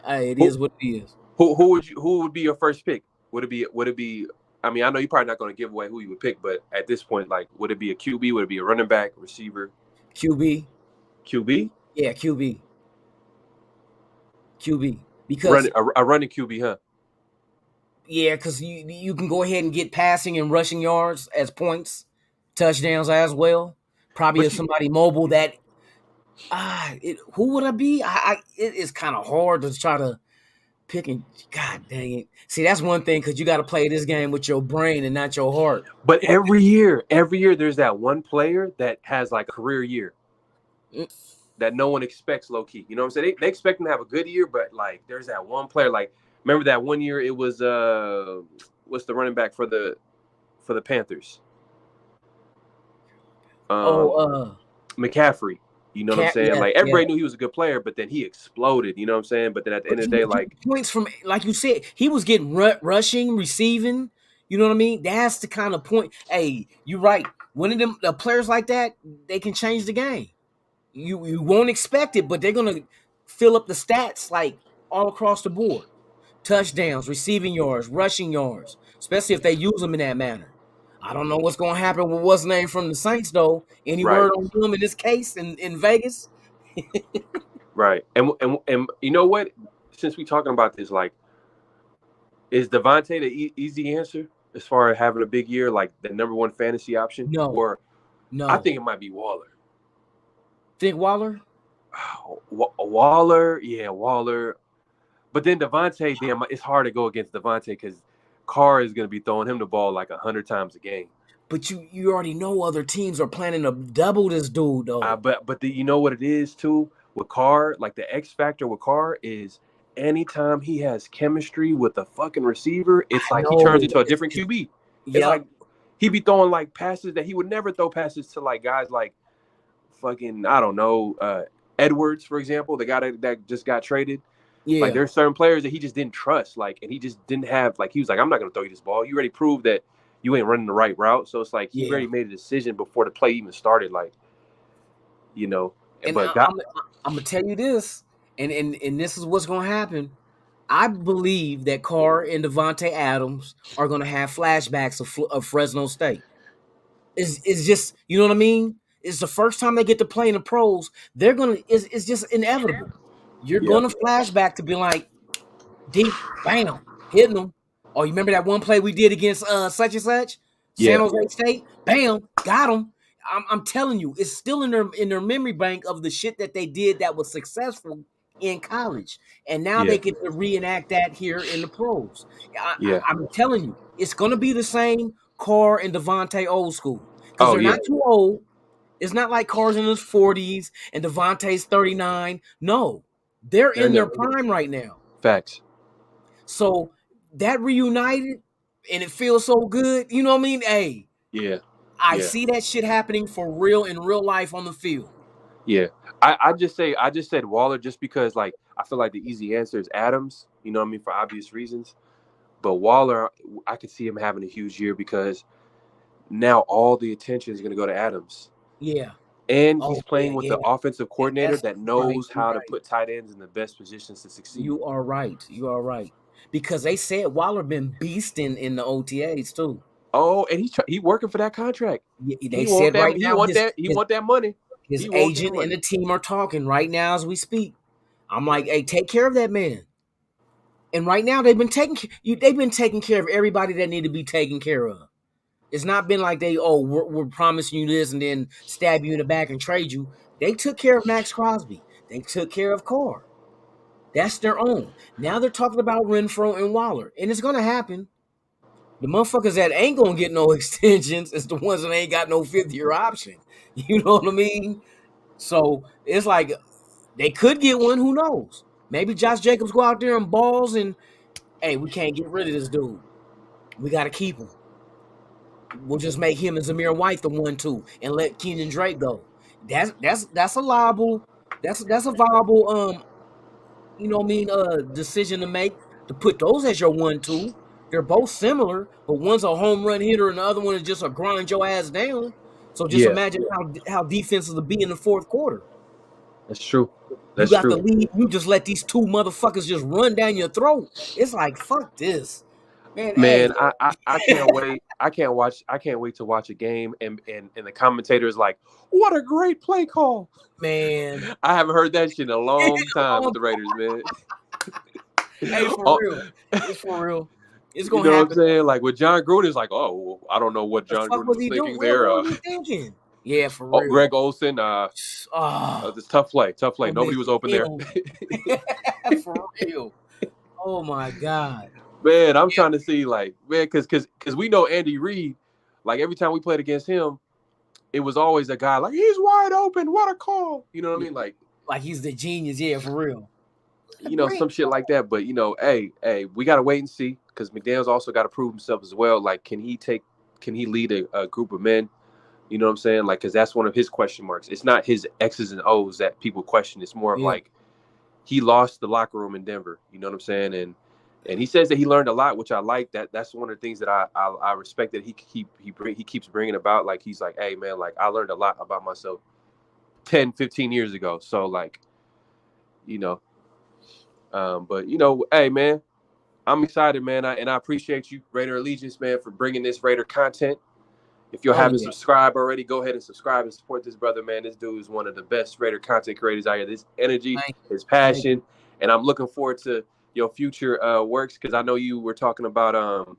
Hey, it Who is what it is. who would be your first pick? Would it be? I mean, I know you're probably not gonna give away who you would pick, but at this point, like, would it be a QB? Would it be a running back, receiver, QB, QB? yeah, QB. Because A running QB, huh? yeah, because you can go ahead and get passing and rushing yards as points, touchdowns as well. Probably if But you, somebody mobile that who would I be? It is kind of hard to try to pick and God dang it. See, that's one thing because you got to play this game with your brain and not your heart. but every year, there's that one player that has like a career year Mm. that no one expects, low key. You know what I'm saying? They expect him to have a good year, but like, there's that one player. Like, remember that one year? It was what's the running back for the Panthers? Oh, McCaffrey. You know what I'm saying? yeah, Like, yeah. everybody knew he was a good player, but then he exploded. You know what I'm saying? But then at the But end of he the day, was getting like, points from, like you said, he was getting rushing, receiving. You know what I mean? That's the kind of point. Hey, you're right. One of them, the players like that, they can change the game. You won't expect it, but they're gonna fill up the stats like all across the board. Touchdowns, receiving yards, rushing yards, especially if they use them in that manner. I don't know what's gonna happen with what's name from the Saints though. Any right, word on him in this case in Vegas? right, and you know what? Since we talking about this, like, is Devontae the easy answer as far as having a big year, like the number one fantasy option, No, or I no. think it might be Waller. Think Waller? Waller, yeah, Waller. But then Devontae, damn, it's hard to go against Devontae because Carr is going to be throwing him the ball like 100 times a game. But you already know other teams are planning to double this dude though. But you know what it is too with Carr, like the X factor with Carr is anytime he has chemistry with a fucking receiver, it's I like he turns know. into a different QB. It's Yep. like he be throwing like passes that he would never throw passes to like guys like fucking I don't know Edwards, for example, the guy that just got traded. Yeah. Like there's certain players that he just didn't trust, like, and he just didn't have like he was like, I'm not gonna throw you this ball. You already proved that you ain't running the right route. So it's like he Yeah. already made a decision before the play even started. Like, you know, And but I'm gonna tell you this, and this is what's gonna happen. I believe that Carr and Devontae Adams are gonna have flashbacks of Fresno State. It's just, you know what I mean? It's the first time they get to play in the pros. They're gonna it's just inevitable. You're yeah, gonna flashback to be like deep, bam, hitting them. Oh, you remember that one play we did against such and such, San yeah, Jose State? Bam, got them. I'm telling you, it's still in their memory bank of the shit that they did that was successful in college, and now yeah, they get to reenact that here in the pros. yeah. I'm telling you, it's gonna be the same Carr and Devontae old school because Oh they're yeah, not too old. It's not like Carr's in his 40s and Devontae's 39. No, they're they're in in their there. prime right now. Facts. So that reunited and it feels so good. You know what I mean? Hey, Yeah, I yeah, see that shit happening for real in real life on the field. yeah. I just said Waller just because like I feel like the easy answer is Adams. You know what I mean, for obvious reasons. But Waller, I could see him having a huge year because now all the attention is going to go to Adams. Yeah. And Oh, he's playing with the offensive coordinator That's that right. knows You're how to right. put tight ends in the best positions to succeed. You are right. You are right. Because they said Waller been beasting in the OTAs too. Oh, and he working for that contract. They He want said that. right He now want that. He want that money. his He want that agent and money. the team are talking right now as we speak. I'm like, hey, take care of that man. And right now they've been taking care of everybody that need to be taken care of. It's not been like we're promising you this and then stab you in the back and trade you. They took care of Max Crosby. They took care of Carr. That's their own. Now they're talking about Renfro and Waller, and it's gonna happen. The motherfuckers that ain't gonna get no extensions is the ones that ain't got no 5th-year option. You know what I mean? So it's like they could get one. Who knows? Maybe Josh Jacobs go out there and balls and, hey, we can't get rid of this dude. We got to keep him. We'll just make him and Zamir White the 1-2 and let Kenyon Drake go. That's a viable decision to make, to put those as your 1-2. They're both similar, but one's a home run hitter and the other one is just a grind your ass down. So just imagine how defenses will be in the fourth quarter. That's true. You got the lead. You just let these two motherfuckers just run down your throat. It's like, fuck this, man. Man, hey. I can't wait. I can't wait to watch a game and the commentator is like, "What a great play call, man." I haven't heard that shit in a long time with the Raiders, man. Hey, for real, it's for real. It's gonna happen. What I'm saying? Like with John Gruden, it's like, oh, I don't know what John Gruden was thinking there. What was he thinking? Yeah, for real. Greg Olsen, this tough play. Nobody was open there. For real. Oh my God. Man, I'm trying to see, like, man, because we know Andy Reid, like every time we played against him, it was always a guy like, he's wide open. What a call. You know what I mean? Like he's the genius, yeah, for real. Some shit like that. But hey, we gotta wait and see, because McDaniels also got to prove himself as well. Like, can he lead a group of men? You know what I'm saying? Like, because that's one of his question marks. It's not his X's and O's that people question. It's more of like, he lost the locker room in Denver. You know what I'm saying? And he says that he learned a lot, which I like. That's one of the things that I respect that he keeps bringing about. Like, he's like, hey man, like I learned a lot about myself 10, 15 years ago. So like, but hey man, I'm excited, man. And I appreciate you, Raider Allegiance, man, for bringing this Raider content. If you haven't subscribed already, go ahead and subscribe and support this brother, man. This dude is one of the best Raider content creators out here. This energy, his passion, and I'm looking forward to your future works, because I know you were talking about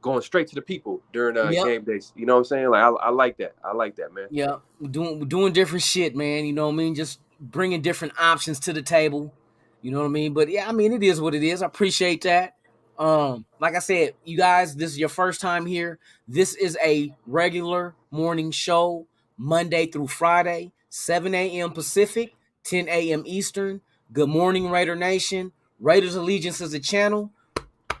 going straight to the people during game days. You know what I'm saying? Like I like that. I like that, man. Yeah, we're doing different shit, man. You know what I mean? Just bringing different options to the table. You know what I mean? But yeah, I mean, it is what it is. I appreciate that. Like I said, you guys, this is your first time here. This is a regular morning show, Monday through Friday, 7 a.m. Pacific, 10 a.m. Eastern. Good morning, Raider Nation. Raiders Allegiance is a channel.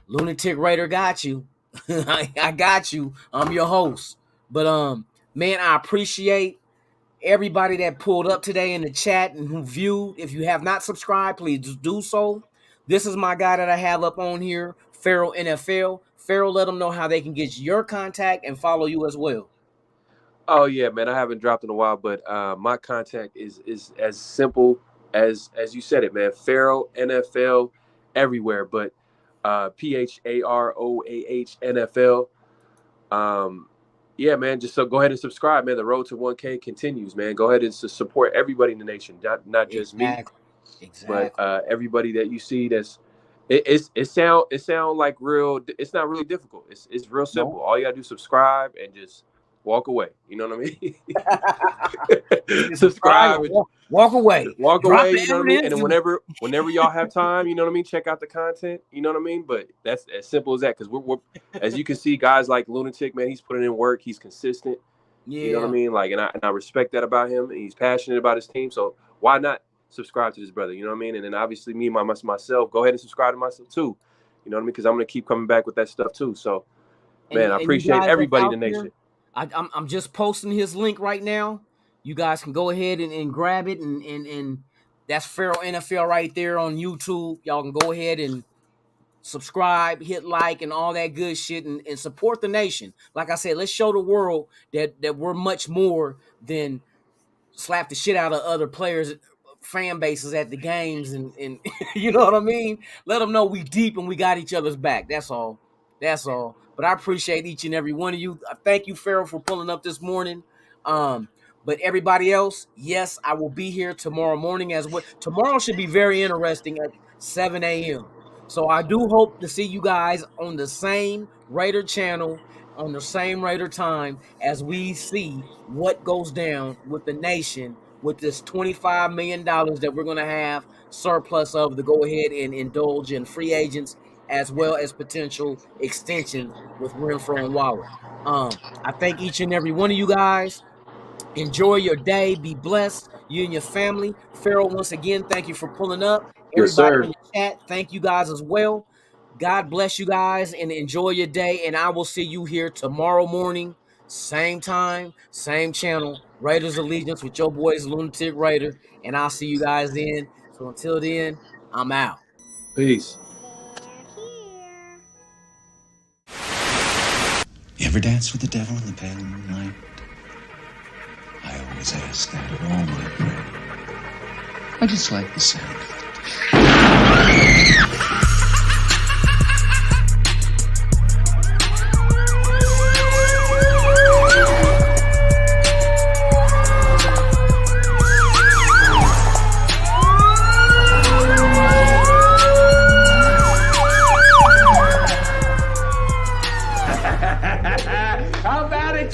Lunatic Raider got you. I got you. I'm your host. But man, I appreciate everybody that pulled up today in the chat and who viewed. If you have not subscribed, please do so. This is my guy that I have up on here, Farrell NFL. Farrell, let them know how they can get your contact and follow you as well. Oh yeah, man. I haven't dropped in a while, but my contact is as simple as you said it, man. Farrell NFL everywhere, but PHAROAH NFL. Yeah, man. Just so go ahead and subscribe, man. The road to 1K continues, man. Go ahead and support everybody in the nation, not just me, but everybody that you see. It sound like real. It's not really difficult. It's real simple. No. All you gotta do is subscribe and just walk away. You know what I mean? Subscribe, walk away. Walk away. You know what I mean? And then whenever y'all have time, you know what I mean, check out the content. You know what I mean? But that's as simple as that. Because we're as you can see, guys like Lunatic, man, he's putting in work. He's consistent. Yeah. You know what I mean? Like, and I respect that about him. And he's passionate about his team. So why not subscribe to this brother? You know what I mean? And then obviously me, myself, go ahead and subscribe to myself too. You know what I mean? Because I'm gonna keep coming back with that stuff too. So, man, I appreciate everybody in the nation. I'm just posting his link right now. You guys can go ahead and grab it, and that's Farrell NFL right there on YouTube. Y'all can go ahead and subscribe, hit like, and all that good shit, and support the nation. Like I said, let's show the world that we're much more than slap the shit out of other players, fan bases at the games, and you know what I mean? Let them know we deep and we got each other's back. That's all. But I appreciate each and every one of you. Thank you, Farrell, for pulling up this morning. But everybody else, yes, I will be here tomorrow morning as well. Tomorrow should be very interesting at 7 a.m. So I do hope to see you guys on the same Raider channel, on the same Raider time, as we see what goes down with the nation with this $25 million that we're going to have surplus of to go ahead and indulge in free agents as well as potential extensions with Renfro and Waller. I thank each and every one of you guys. Enjoy your day. Be blessed, you and your family. Pharaoh, once again, thank you for pulling up. Yes, Everybody sir. in the chat, thank you guys as well. God bless you guys and enjoy your day. And I will see you here tomorrow morning, same time, same channel, Raiders Allegiance with your boys, Lunatic Raider. And I'll see you guys then. So until then, I'm out. Peace. You ever dance with the devil in the pale moonlight? I always ask that of all my prey. I just like the sound of it.